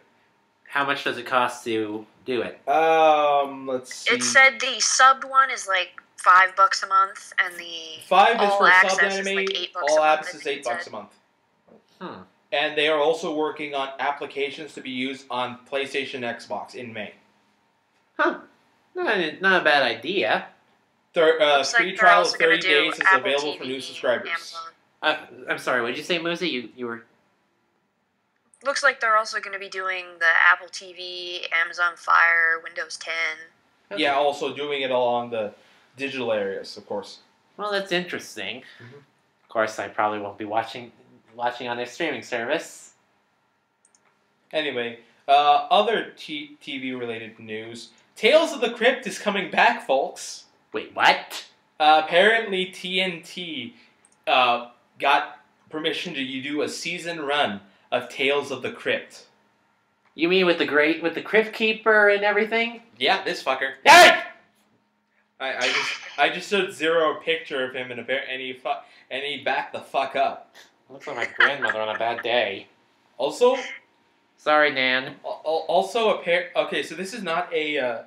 How much does it cost to do it? Let's see. It said the subbed one is like $5 a month, and the $5 is all for access subbed anime. is like $8 All a month. apps is $8 a month. And they are also working on applications to be used on PlayStation, Xbox in May. Huh. Not a bad idea. Free trial of 30 days is Apple available TV, for new subscribers. I'm sorry, what did you say, Muzi? You were... Looks like they're also going to be doing the Apple TV, Amazon Fire, Windows 10. Okay. Yeah, also doing it along the digital areas, of course. Well, that's interesting. Of course, I probably won't be watching on their streaming service. Anyway, other TV-related news. Tales of the Crypt is coming back, folks. Wait, what? Apparently, TNT got permission to do a season run of Tales of the Crypt. You mean with the Crypt Keeper and everything? Yeah, this fucker. Hey! I just showed Zero a picture of him and he backed the fuck up. Looks like my grandmother on a bad day. Also, sorry, Nan. Also, okay, so this is not a.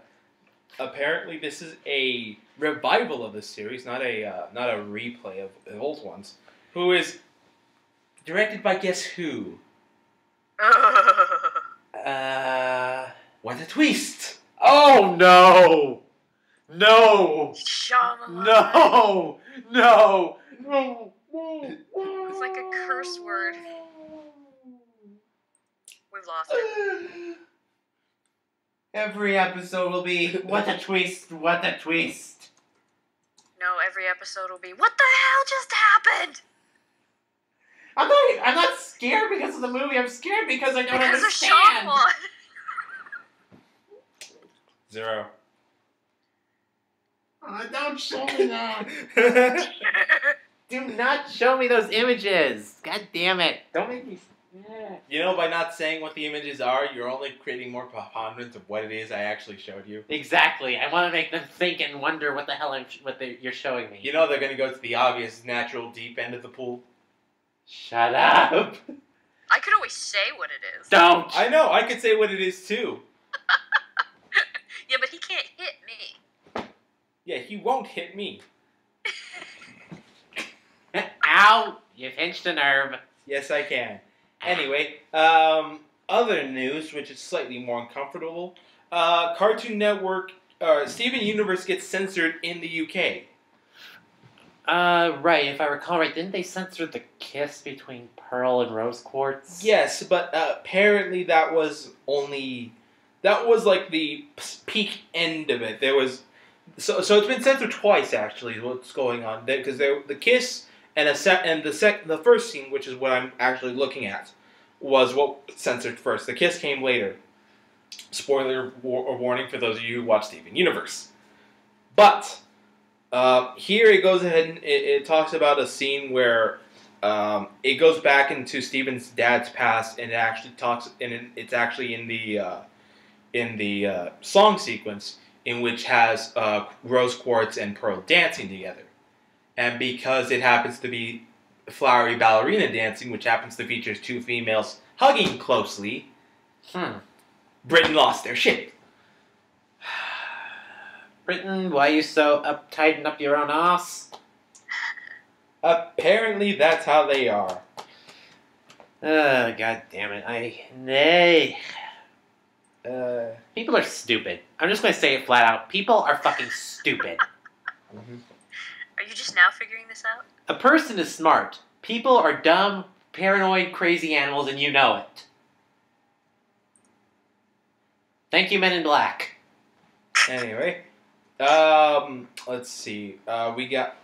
Apparently, this is a revival of the series, not a replay of the old ones. Who is directed by guess who? What a twist! Oh no! No! Shyamalan. No! No! It's like a curse word. We've lost it. Every episode will be, what a twist, what a twist. No, every episode will be, what the hell just happened? I'm not scared because of the movie, I'm scared because I don't understand. Because of Shyamalan. Zero. Oh, don't show me that. Do not show me those images. God damn it. Don't make me... You know, by not saying what the images are, you're only creating more preponderance of what it is I actually showed you. Exactly. I want to make them think and wonder what the hell you're showing me. You know they're going to go to the obvious, natural, deep end of the pool. Shut up. I could always say what it is. Don't. I know, I could say what it is too. Yeah, but he can't hit me. Yeah, he won't hit me. Ow! You pinched a nerve. Yes, I can. Anyway, other news, which is slightly more uncomfortable. Cartoon Network, Steven Universe gets censored in the UK. Right, if I recall right, didn't they censor the kiss between Pearl and Rose Quartz? Yes, but apparently that was like the peak end of it. There was so it's been censored twice actually. What's going on? Because the kiss and the first scene, which is what I'm actually looking at, was what censored first. The kiss came later. Spoiler warning for those of you who watch Steven Universe. But here it goes ahead and it talks about a scene where it goes back into Steven's dad's past, and it actually talks, and it's actually in the song sequence in which has Rose Quartz and Pearl dancing together. And because it happens to be flowery ballerina dancing, which happens to feature two females hugging closely, Britain lost their shit. Britain, why are you so uptight up your own ass? Apparently that's how they are. God damn it. People are stupid. I'm just going to say it flat out. People are fucking stupid. Are you just now figuring this out? A person is smart. People are dumb, paranoid, crazy animals, and you know it. Thank you, Men in Black. Anyway, let's see. We got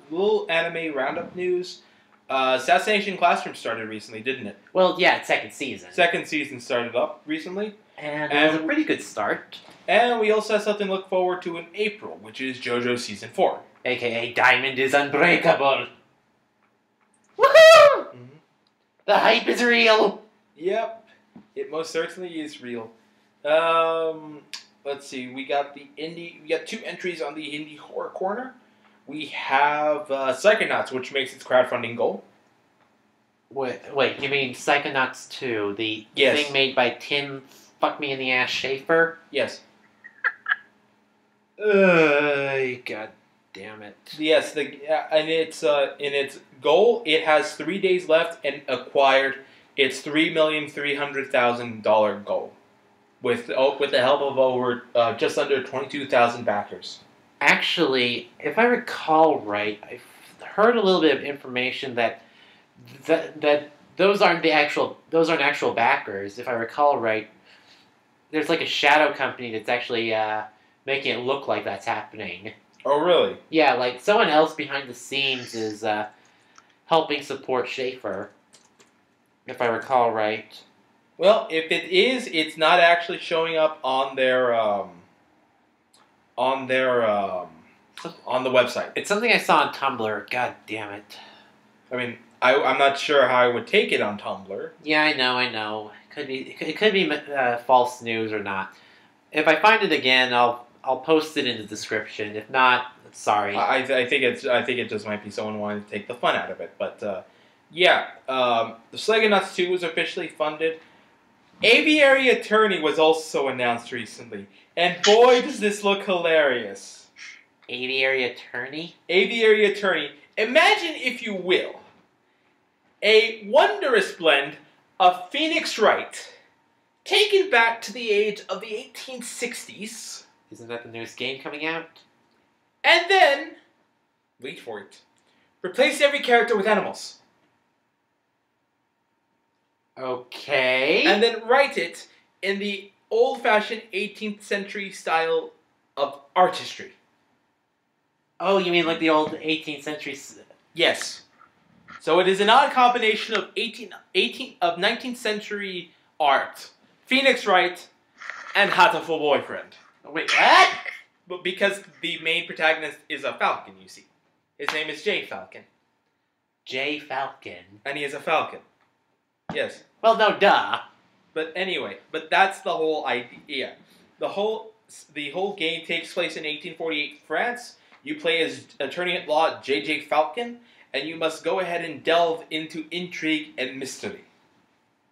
little anime roundup news. Assassination Classroom started recently, didn't it? Well, yeah, it's second season. Second season started up recently. And it was a pretty good start. And we also have something to look forward to in April, which is Jojo Season 4. AKA Diamond is Unbreakable. Woohoo! Mm-hmm. The hype is real. Yep, it most certainly is real. Let's see. We got two entries on the Indie Horror Corner. We have Psychonauts, which makes its crowdfunding goal. Wait, you mean Psychonauts 2, the Yes. thing made by Tim Fuck Me in the Ass Schaefer? Yes. God damn it. Yes, in its goal, it has 3 days left and acquired its $3,300,000 goal with the help of over just under 22,000 backers. Actually, if I recall right, I've heard a little bit of information that those aren't actual backers. If I recall right, there's like a shadow company that's actually making it look like that's happening. Oh, really? Yeah, like someone else behind the scenes is helping support Schaefer, if I recall right. Well, if it is, it's not actually showing up on their on the website. It's something I saw on Tumblr. God damn it. I mean, I'm not sure how I would take it on Tumblr. Yeah, I know. It could be false news or not. If I find it again, I'll post it in the description. If not, sorry. I think it just might be someone wanting to take the fun out of it. But yeah, the Slegonuts 2 was officially funded. Aviary Attorney was also announced recently, and boy, does this look hilarious. Aviary Attorney? Aviary Attorney. Imagine, if you will, a wondrous blend of Phoenix Wright, taken back to the age of the 1860s. Isn't that the newest game coming out? And then, wait for it, replace every character with animals. Okay. And then write it in the old-fashioned 18th century style of artistry. Oh, you mean like the old 18th century... Yes. So it is an odd combination of 19th century art, Phoenix Wright, and Hatoful Boyfriend. Wait, what? But because the main protagonist is a falcon, you see. His name is J. Falcon. J. Falcon. And he is a falcon. Yes. Well, no, duh. But anyway, that's the whole idea. The whole game takes place in 1848 France. You play as attorney at law J.J. Falcon, and you must go ahead and delve into intrigue and mystery.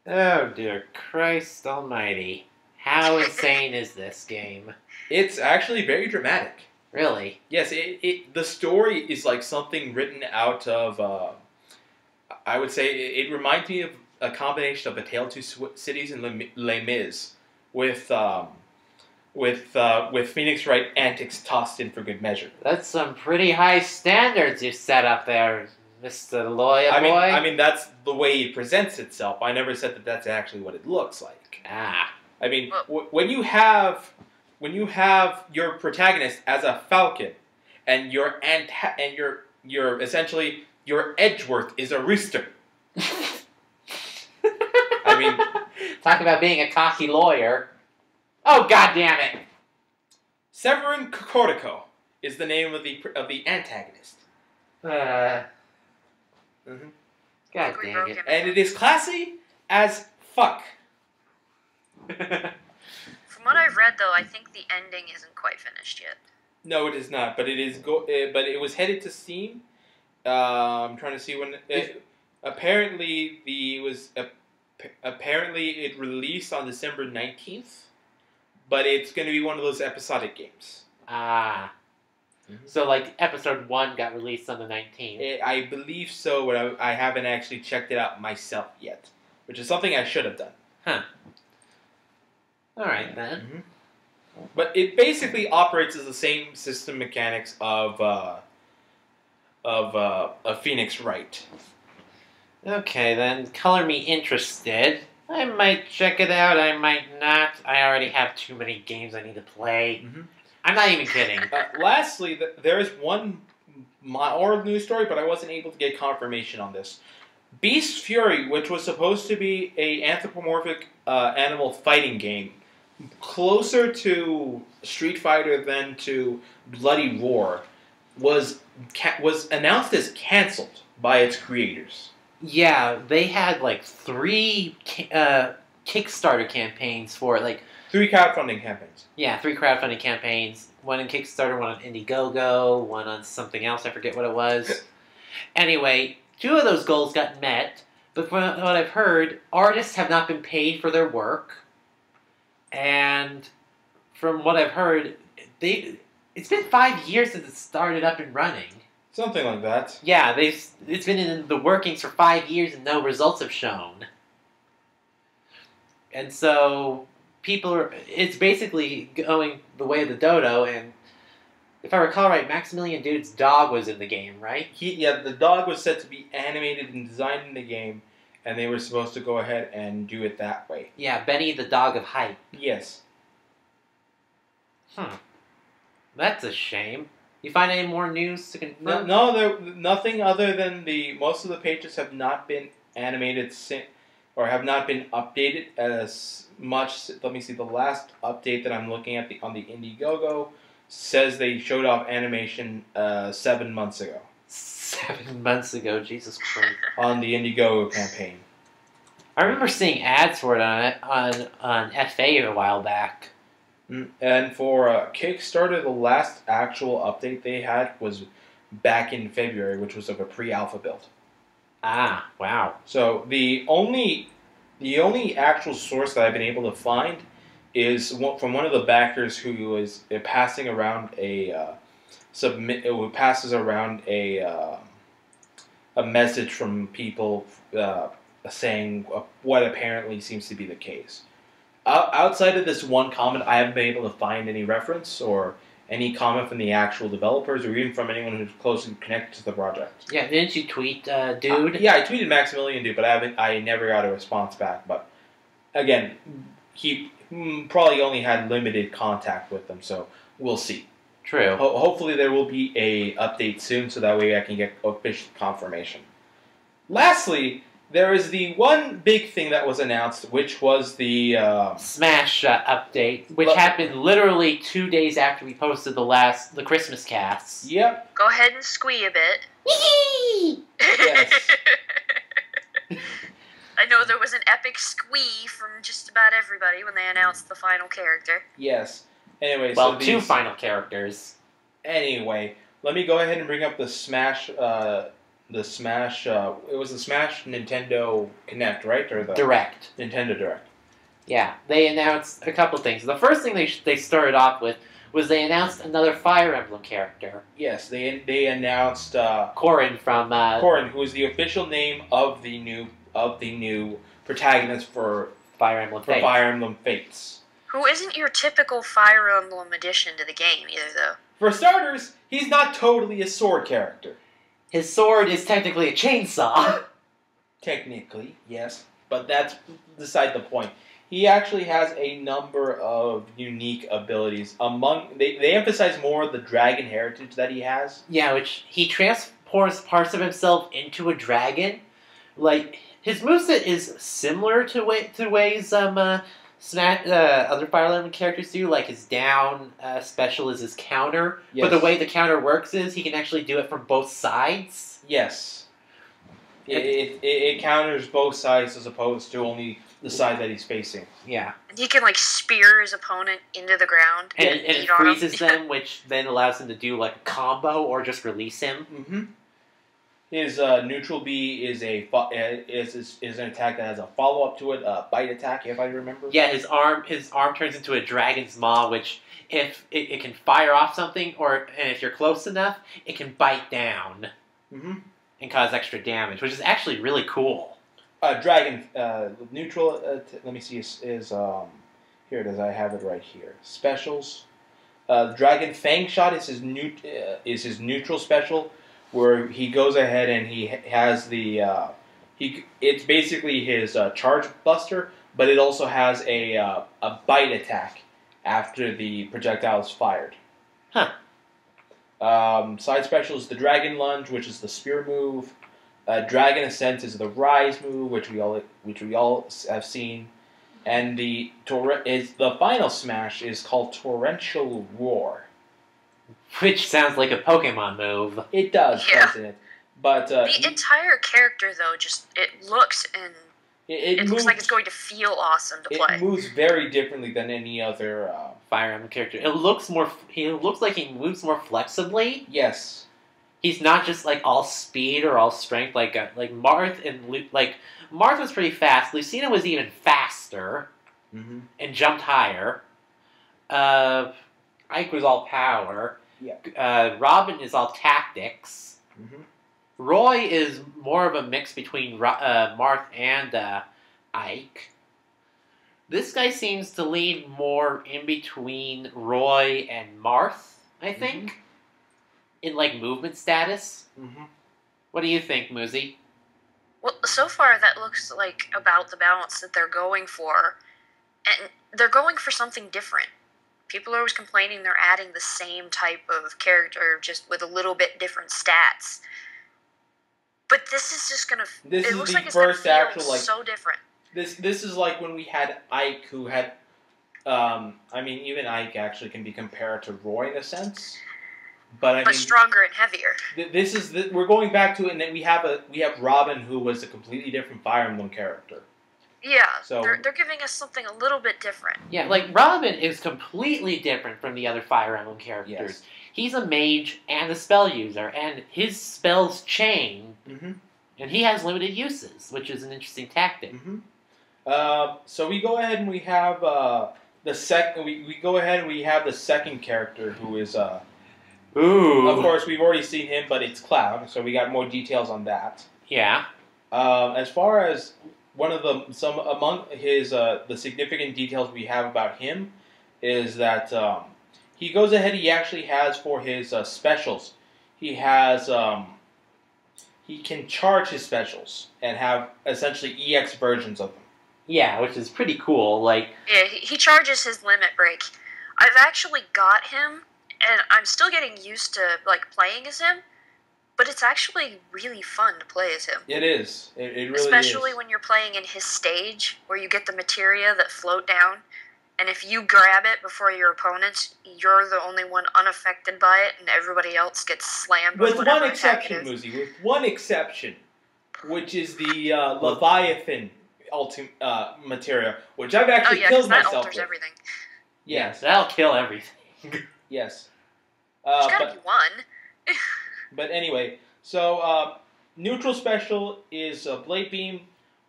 Oh, dear Christ almighty. How insane is this game? It's actually very dramatic. Really? Yes, the story is like something written out of, I would say, it reminds me of a combination of A Tale of Two Cities and Les Mis, with Phoenix Wright antics tossed in for good measure. That's some pretty high standards you set up there, Mr. Lawyer Boy. I mean, that's the way it presents itself. I never said that that's actually what it looks like. Ah. I mean, when you have your protagonist as a falcon, and your essentially your Edgeworth is a rooster. I mean, talk about being a cocky lawyer. Oh, God damn it! Severin Cocorico is the name of the antagonist. God dang it! And it is classy as fuck. From what I've read, though, I think the ending isn't quite finished yet. No, it is not. But it is but it was headed to Steam. I'm trying to see when. Apparently it released on December 19th. But it's going to be one of those episodic games. Ah. So, like, episode 1 got released on the 19th. I believe so, but I haven't actually checked it out myself yet. Which is something I should have done. Huh. Alright, then. Mm-hmm. But it basically operates as the same system mechanics of Phoenix Wright. Okay, then. Color me interested. I might check it out, I might not. I already have too many games I need to play. Mm-hmm. I'm not even kidding. Lastly, there is one more news story, but I wasn't able to get confirmation on this. Beast Fury, which was supposed to be an anthropomorphic animal fighting game, closer to Street Fighter than to Bloody Roar, was announced as cancelled by its creators. Yeah, they had like 3 Kickstarter campaigns for it. Like 3 crowdfunding campaigns. Yeah, 3 crowdfunding campaigns. One in Kickstarter, one on Indiegogo, one on something else. I forget what it was. Anyway, 2 of those goals got met, but from what I've heard, artists have not been paid for their work. And from what I've heard, it's been 5 years since it started up and running. Something like that. Yeah, it's been in the workings for 5 years and no results have shown. And so it's basically going the way of the dodo, and if I recall right, Maximilian Dood's dog was in the game, right? The dog was set to be animated and designed in the game, and they were supposed to go ahead and do it that way. Yeah, Benny the dog of hype. Yes. That's a shame. You find any more news to confirm? No, nothing other than most of the pages have not been animated or have not been updated as much. Let me see. The last update that I'm looking at on the Indiegogo says they showed off animation 7 months ago. 7 months ago, Jesus Christ! On the Indiegogo campaign. I remember seeing ads for it on FA a while back. And for Kickstarter, the last actual update they had was back in February, which was of a pre-alpha build. Ah, wow. So the only actual source that I've been able to find is from one of the backers who is passing around passes around a message from people saying what apparently seems to be the case. Outside of this one comment, I haven't been able to find any reference or any comment from the actual developers or even from anyone who's closely connected to the project. Yeah, didn't you tweet, dude? Yeah, I tweeted Maximilian Dude, but I never got a response back. But again, he probably only had limited contact with them, so we'll see. True. Hopefully there will be a update soon, so that way I can get official confirmation. Lastly, there is the one big thing that was announced, which was the Smash update, which happened literally 2 days after we posted the Christmas casts. Yep. Go ahead and squee a bit. Yee! Yes. I know there was an epic squee from just about everybody when they announced the final character. Yes. Anyway, Well, so two final characters. Anyway, let me go ahead and bring up the Smash. It was the Smash Nintendo Connect, right? Or the Direct. Nintendo Direct. Yeah, they announced a couple things. The first thing they started off with was they announced another Fire Emblem character. Yes, they announced Corrin from Corrin, who is the official name of the new protagonist for Fire Emblem Fates. Fire Emblem Fates. Who isn't your typical Fire Emblem addition to the game either, though. For starters, he's not totally a sword character. His sword is technically a chainsaw. Technically, yes, but that's beside the point. He actually has a number of unique abilities. They emphasize more the dragon heritage that he has. Yeah, which he transports parts of himself into a dragon. Like, his moveset is similar to ways other Fire Emblem characters do. Like, his down special is his counter. Yes. But the way the counter works is he can actually do it from both sides. Yes. It counters both sides as opposed to only the side that he's facing. Yeah. And he can, like, spear his opponent into the ground. And it freezes them, which then allows him to do, like, a combo or just release him. Mm-hmm. His neutral B is an attack that has a follow-up to it, a bite attack, if I remember. Yeah, his arm turns into a dragon's maw, which if it can fire off something, and if you're close enough, it can bite down and cause extra damage, which is actually really cool. Dragon neutral. Let me see. Is here it is. I have it right here. Specials. Dragon Fang Shot is his neutral special, where he goes ahead and he has the it's basically his charge buster, but it also has a bite attack after the projectile is fired. Huh. Side special is the Dragon Lunge, which is the spear move. Dragon Ascent is the Rise move, which we all have seen, and the final smash is called Torrential Roar, which sounds like a Pokemon move. It does, doesn't it? But the entire character, though, it looks like it's going to feel awesome to play. It moves very differently than any other Fire Emblem character. He looks like he moves more flexibly. Yes. He's not just like all speed or all strength like Marth and Marth was pretty fast. Lucina was even faster and jumped higher. Ike was all power. Yeah. Robin is all tactics. Roy is more of a mix between Marth and Ike. This guy seems to lean more in between Roy and Marth, I think. In, like, movement status. What do you think, Muzi? Well, so far that looks like about the balance that they're going for. And they're going for something different. People are always complaining they're adding the same type of character, just with a little bit different stats. But this is just gonna... It looks like it's gonna feel so different. This is like when we had Ike, who had... even Ike actually can be compared to Roy in a sense. But stronger and heavier. We're going back to it, and then we have Robin, who was a completely different Fire Emblem character. Yeah, so they're giving us something a little bit different. Yeah, like Robin is completely different from the other Fire Emblem characters. Yes. He's a mage and a spell user, and his spells chain, and he has limited uses, which is an interesting tactic. So we go ahead and we have the second character, who is Ooh. Of course, we've already seen him, but it's Cloud, so we got more details on that. Yeah. As far as among his the significant details we have about him is that he goes ahead. He actually has for his specials. He has he can charge his specials and have essentially EX versions of them. Yeah, which is pretty cool. Like, yeah, he charges his limit break. I've actually got him. And I'm still getting used to, like, playing as him, but it's actually really fun to play as him. It is. It really is. Especially when you're playing in his stage, where you get the materia that float down, and if you grab it before your opponents, you're the only one unaffected by it, and everybody else gets slammed with one exception, Muzi. With one exception, which is the Leviathan, materia, which I've actually killed that myself alters with. everything. Yes. That'll kill everything. Yes. There's gotta be one. But anyway, so neutral special is Blade Beam,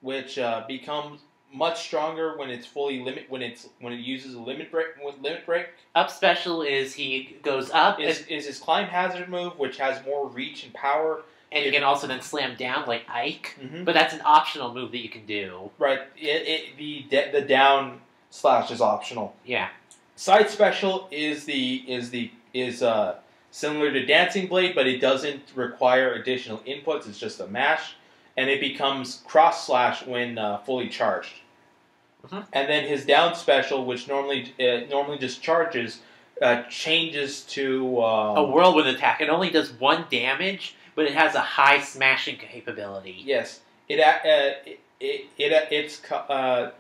which becomes much stronger when it's fully when it uses a limit break. Up special is he goes up. Is his climb hazard move, which has more reach and power. And you can also then slam down like Ike, Mm-hmm. but that's an optional move that you can do. Right. The down slash is optional. Yeah. Side special is similar to Dancing Blade, but it doesn't require additional inputs. It's just a mash, and it becomes cross slash when fully charged. Mm-hmm. And then his down special, which normally just charges, changes to a whirlwind attack. It only does 1 damage, but it has a high smashing capability. Yes, it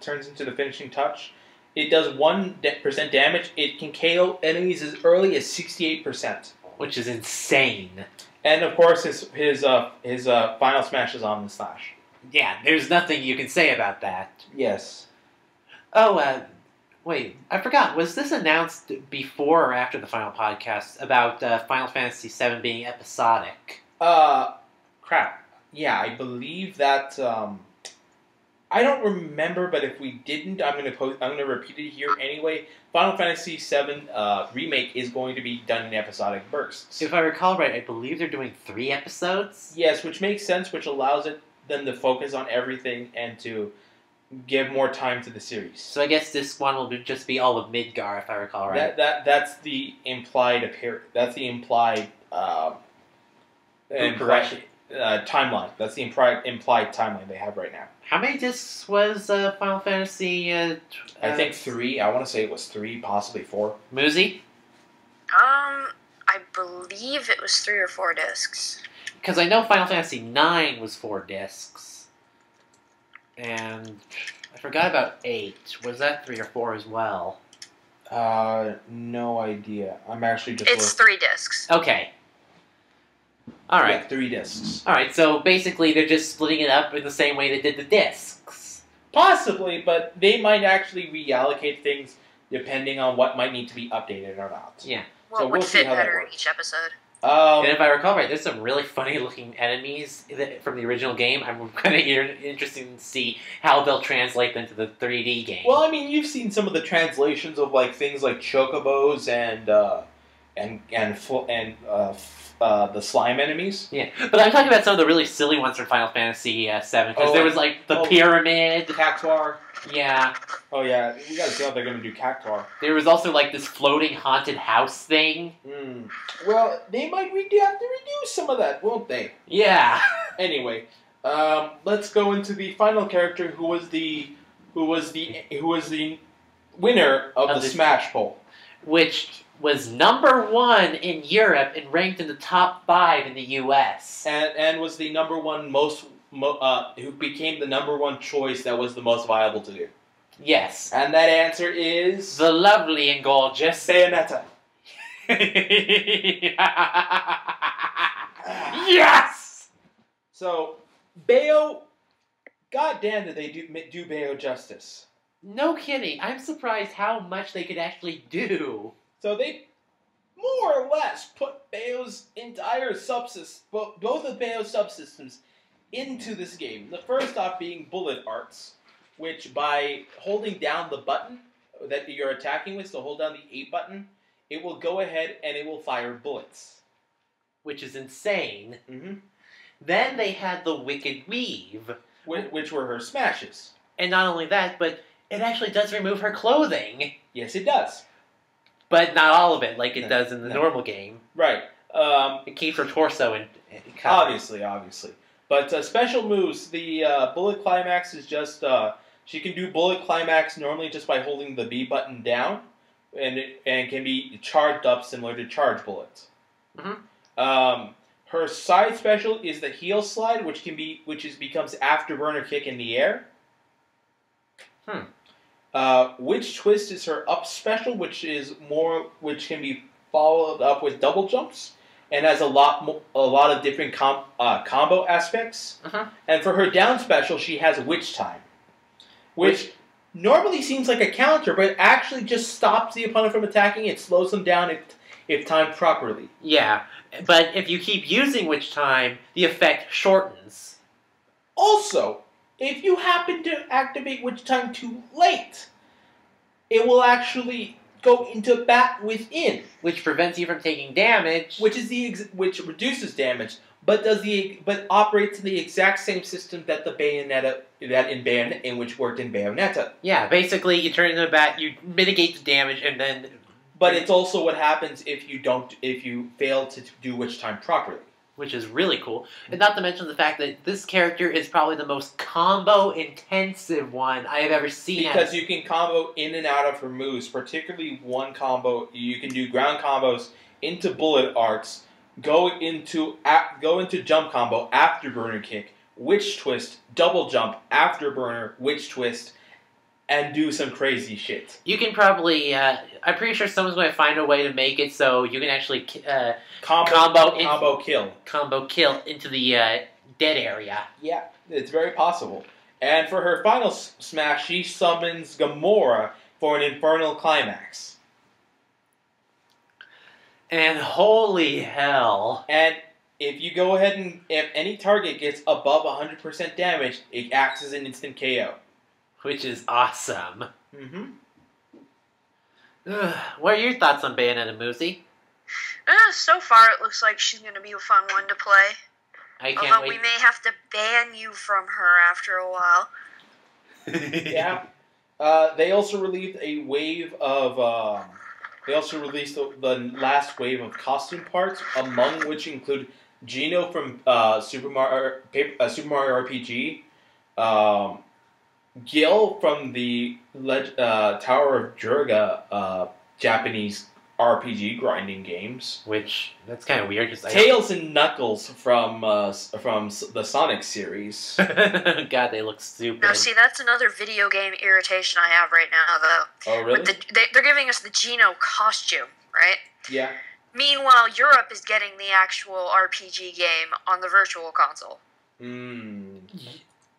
turns into the finishing touch. It does 1% damage. It can KO enemies as early as 68%, which is insane. And of course, his final smash is Omni Slash. Yeah, there's nothing you can say about that. Yes. Oh, wait, I forgot. Was this announced before or after the final podcast about Final Fantasy VII being episodic? Crap. Yeah, I believe that. I don't remember, but if we didn't, I'm gonna repeat it here anyway. Final Fantasy VII remake is going to be done in episodic bursts. If I recall right, I believe they're doing 3 episodes. Yes, which makes sense, which allows them to focus on everything and to give more time to the series. So I guess this one will just be all of Midgar, if I recall right. That's the implied That's the implied timeline. That's the implied timeline they have right now. How many discs was Final Fantasy? I think 3. I want to say it was 3, possibly 4. Muzi? I believe it was 3 or 4 discs. Because I know Final Fantasy 9 was 4 discs. And I forgot about 8. Was that 3 or 4 as well? No idea. I'm actually just... It's 3 discs. Okay. Alright. Yeah, 3 discs. Alright, so basically they're just splitting it up in the same way they did the discs. Possibly, but they might actually reallocate things depending on what might need to be updated or not. Yeah. What would fit better in each episode? And if I recall right, there's some really funny looking enemies from the original game. I'm kind of interested to see how they'll translate them to the 3D game. Well, I mean, you've seen some of the translations of things like chocobos and the slime enemies. Yeah, but I'm talking about some of the really silly ones from Final Fantasy VII, because there was the pyramid. Cactuar. Yeah. Oh yeah, we gotta see how they're gonna do Cactuar. There was also this floating haunted house thing. Well, they might have to reduce some of that, won't they? Yeah. Anyway, let's go into the final character who was the winner of the Smash poll, which was #1 in Europe and ranked in the top 5 in the U.S. and was the #1 who became the #1 choice that was the most viable to do. Yes. And that answer is... the lovely and gorgeous... Bayonetta. Yes! So, Bayo... goddamn did they do Bayo justice. No kidding. I'm surprised how much they could actually do. So they more or less put Bayo's entire subsystem, both of Bayo's subsystems, into this game. The first off being bullet arts, which by holding down the button that you're attacking with, so hold down the A button, it will go ahead and it will fire bullets. Which is insane. Mm-hmm. Then they had the Wicked Weave. Which were her smashes. And not only that, but it actually does remove her clothing. Yes, it does. But not all of it, like it does in the normal game. Right. It keeps her torso in covered. Obviously. But special moves, the bullet climax is just... she can do bullet climax normally just by holding the B button down, and can be charged up similar to charge bullets. Mm-hmm. Her side special is the heel slide, which becomes afterburner kick in the air. Witch twist is her up special, which can be followed up with double jumps, and has a lot of different combo aspects. Uh-huh. And for her down special, she has witch time. which normally seems like a counter, but it actually just stops the opponent from attacking. It slows them down if timed properly. Yeah, but if you keep using Witch Time, the effect shortens. Also, if you happen to activate Witch Time too late, it will actually go into bat within, which prevents you from taking damage. which reduces damage, but operates in the exact same system that which worked in Bayonetta. Yeah, basically you turn into a bat, you mitigate the damage, and then. But it's also what happens if you fail to do Witch Time properly. Which is really cool. And not to mention the fact that this character is probably the most combo-intensive one I have ever seen. Because you can combo in and out of her moves, particularly one combo. You can do ground combos into bullet arts, go into jump combo, afterburner kick, witch twist, double jump, afterburner, witch twist, and do some crazy shit. You can probably, I'm pretty sure someone's going to find a way to make it so you can actually combo kill into the dead area. Yeah, it's very possible. And for her final smash, she summons Gamora for an infernal climax. And holy hell. And if you go ahead and if any target gets above 100% damage, it acts as an instant KO. Which is awesome. Mm-hmm. What are your thoughts on Bayonetta, Muzi? So far, it looks like she's going to be a fun one to play. I can't wait. We may have to ban you from her after a while. Yeah. They also released a wave of. They also released the last wave of costume parts, among which include Gino from Super Mario RPG. Gil from the Tower of Jurga Japanese RPG grinding games. Which, that's kind of weird. Cause Tails and Knuckles from the Sonic series. God, they look stupid. Now, see, that's another video game irritation I have right now, though. Oh, really? They're giving us the Geno costume, right? Yeah. Meanwhile, Europe is getting the actual RPG game on the Virtual Console.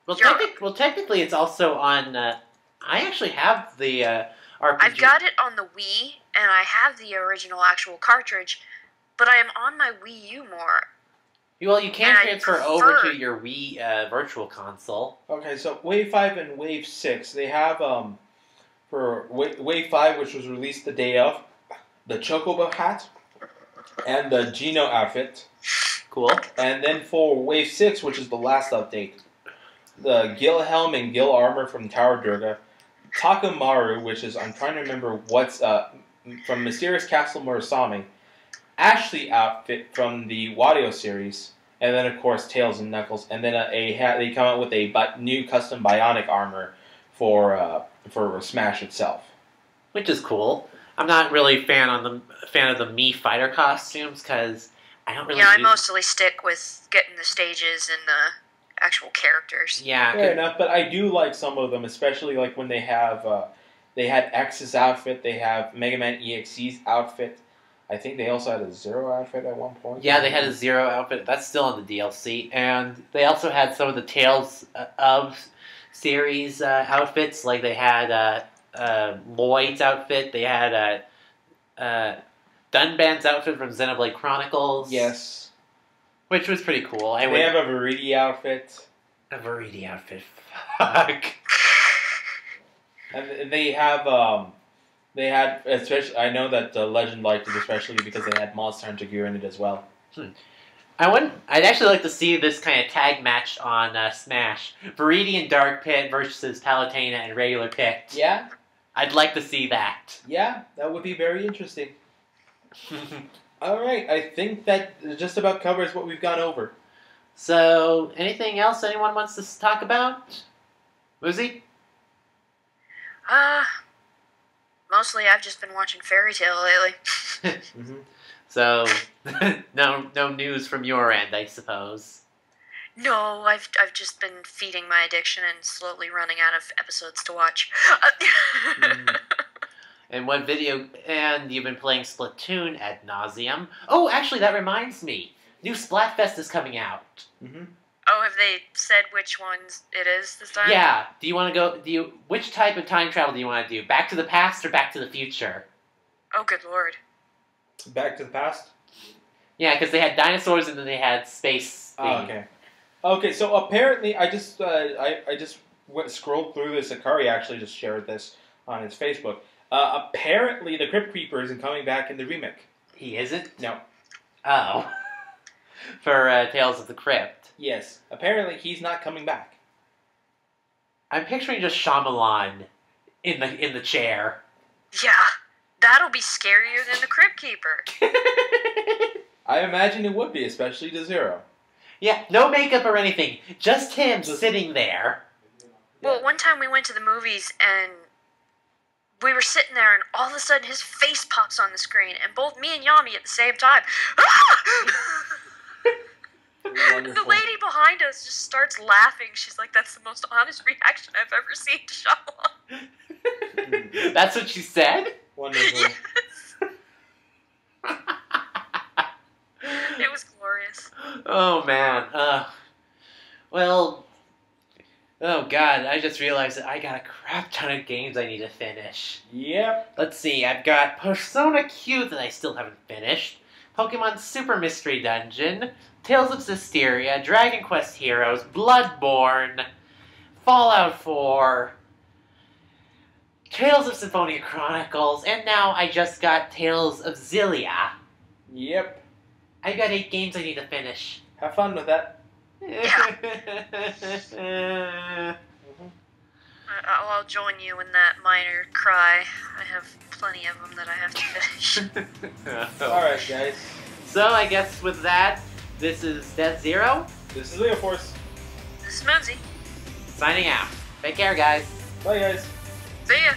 Well, technically, it's also on. I actually have the RPG. I've got it on the Wii, and I have the original actual cartridge, but I am on my Wii U more. Well, you can transfer over to your Wii Virtual Console. Okay, so Wave 5 and Wave 6, they have for Wave 5, which was released the day of, the Chocobo hat and the Geno outfit. Cool. And then for Wave 6, which is the last update, the Gil Helm and Gil Armor from Tower Durga, Takamaru, which is, I'm trying to remember what's, from Mysterious Castle Murasame, Ashley outfit from the Wario series, and then of course Tails and Knuckles, and then they come out with a new custom bionic armor for Smash itself. Which is cool. I'm not really a fan of the Mii fighter costumes, because I don't really I mostly stick with getting the stages and the actual characters. Yeah, fair enough. But I do like some of them, especially like when they have they had X's outfit, they have Mega Man EXE's outfit. I think they also had a Zero outfit at one point. Yeah, they had a Zero outfit. That's still in the DLC, and they also had some of the Tales of series outfits. Like they had Lloyd's outfit. They had Dunban's outfit from Xenoblade Chronicles. Yes. Which was pretty cool. They have a Veridi outfit. A Veridi outfit. Fuck. And they have, especially, I know that Legend liked it especially because they had Monster Hunter gear in it as well. I'd actually like to see this kind of tag match on Smash. Veridi and Dark Pit versus Palutena and Regular Pit. Yeah? I'd like to see that. Yeah, that would be very interesting. Alright, I think that just about covers what we've gone over. So, anything else anyone wants to talk about? Muzi? Mostly I've just been watching Fairy Tail lately. So, no news from your end, I suppose. No, I've just been feeding my addiction and slowly running out of episodes to watch. And you've been playing Splatoon ad nauseum. Oh, actually, that reminds me. New Splatfest is coming out. Oh, have they said which ones it is this time? Yeah. Do you want to go? Which type of time travel do you want to do? Back to the past or Back to the Future? Oh, good lord. Back to the past? Yeah, because they had dinosaurs and then they had space. Oh, okay. Okay, so apparently, I just scrolled through this. Akari actually just shared this on his Facebook. Apparently, the Crypt Keeper isn't coming back in the remake. He isn't? No. Oh. For Tales of the Crypt. Yes. Apparently, he's not coming back. I'm picturing just Shyamalan in the chair. Yeah, that'll be scarier than the Crypt Keeper. I imagine it would be, especially to Zero. Yeah, no makeup or anything. Just him sitting there. Well, one time we went to the movies and we were sitting there and all of a sudden his face pops on the screen and both me and Yami at the same time. The lady behind us just starts laughing. She's like, that's the most honest reaction I've ever seen to Shyamalan. That's what she said? Wonderful. Yes. It was glorious. Oh, man. Well, oh, God, I just realized that I got a crap ton of games I need to finish. Yep. Let's see, I've got Persona Q that I still haven't finished, Pokemon Super Mystery Dungeon, Tales of Systeria, Dragon Quest Heroes, Bloodborne, Fallout 4, Tales of Symphonia Chronicles, and now I just got Tales of Xillia. Yep. I've got 8 games I need to finish. Have fun with that. I'll join you in that minor cry. I have plenty of them that I have to finish. Alright, guys. So, I guess with that, this is Death Zero. This is Leo Force. This is Muzi. Signing out. Take care, guys. Bye, guys. See ya.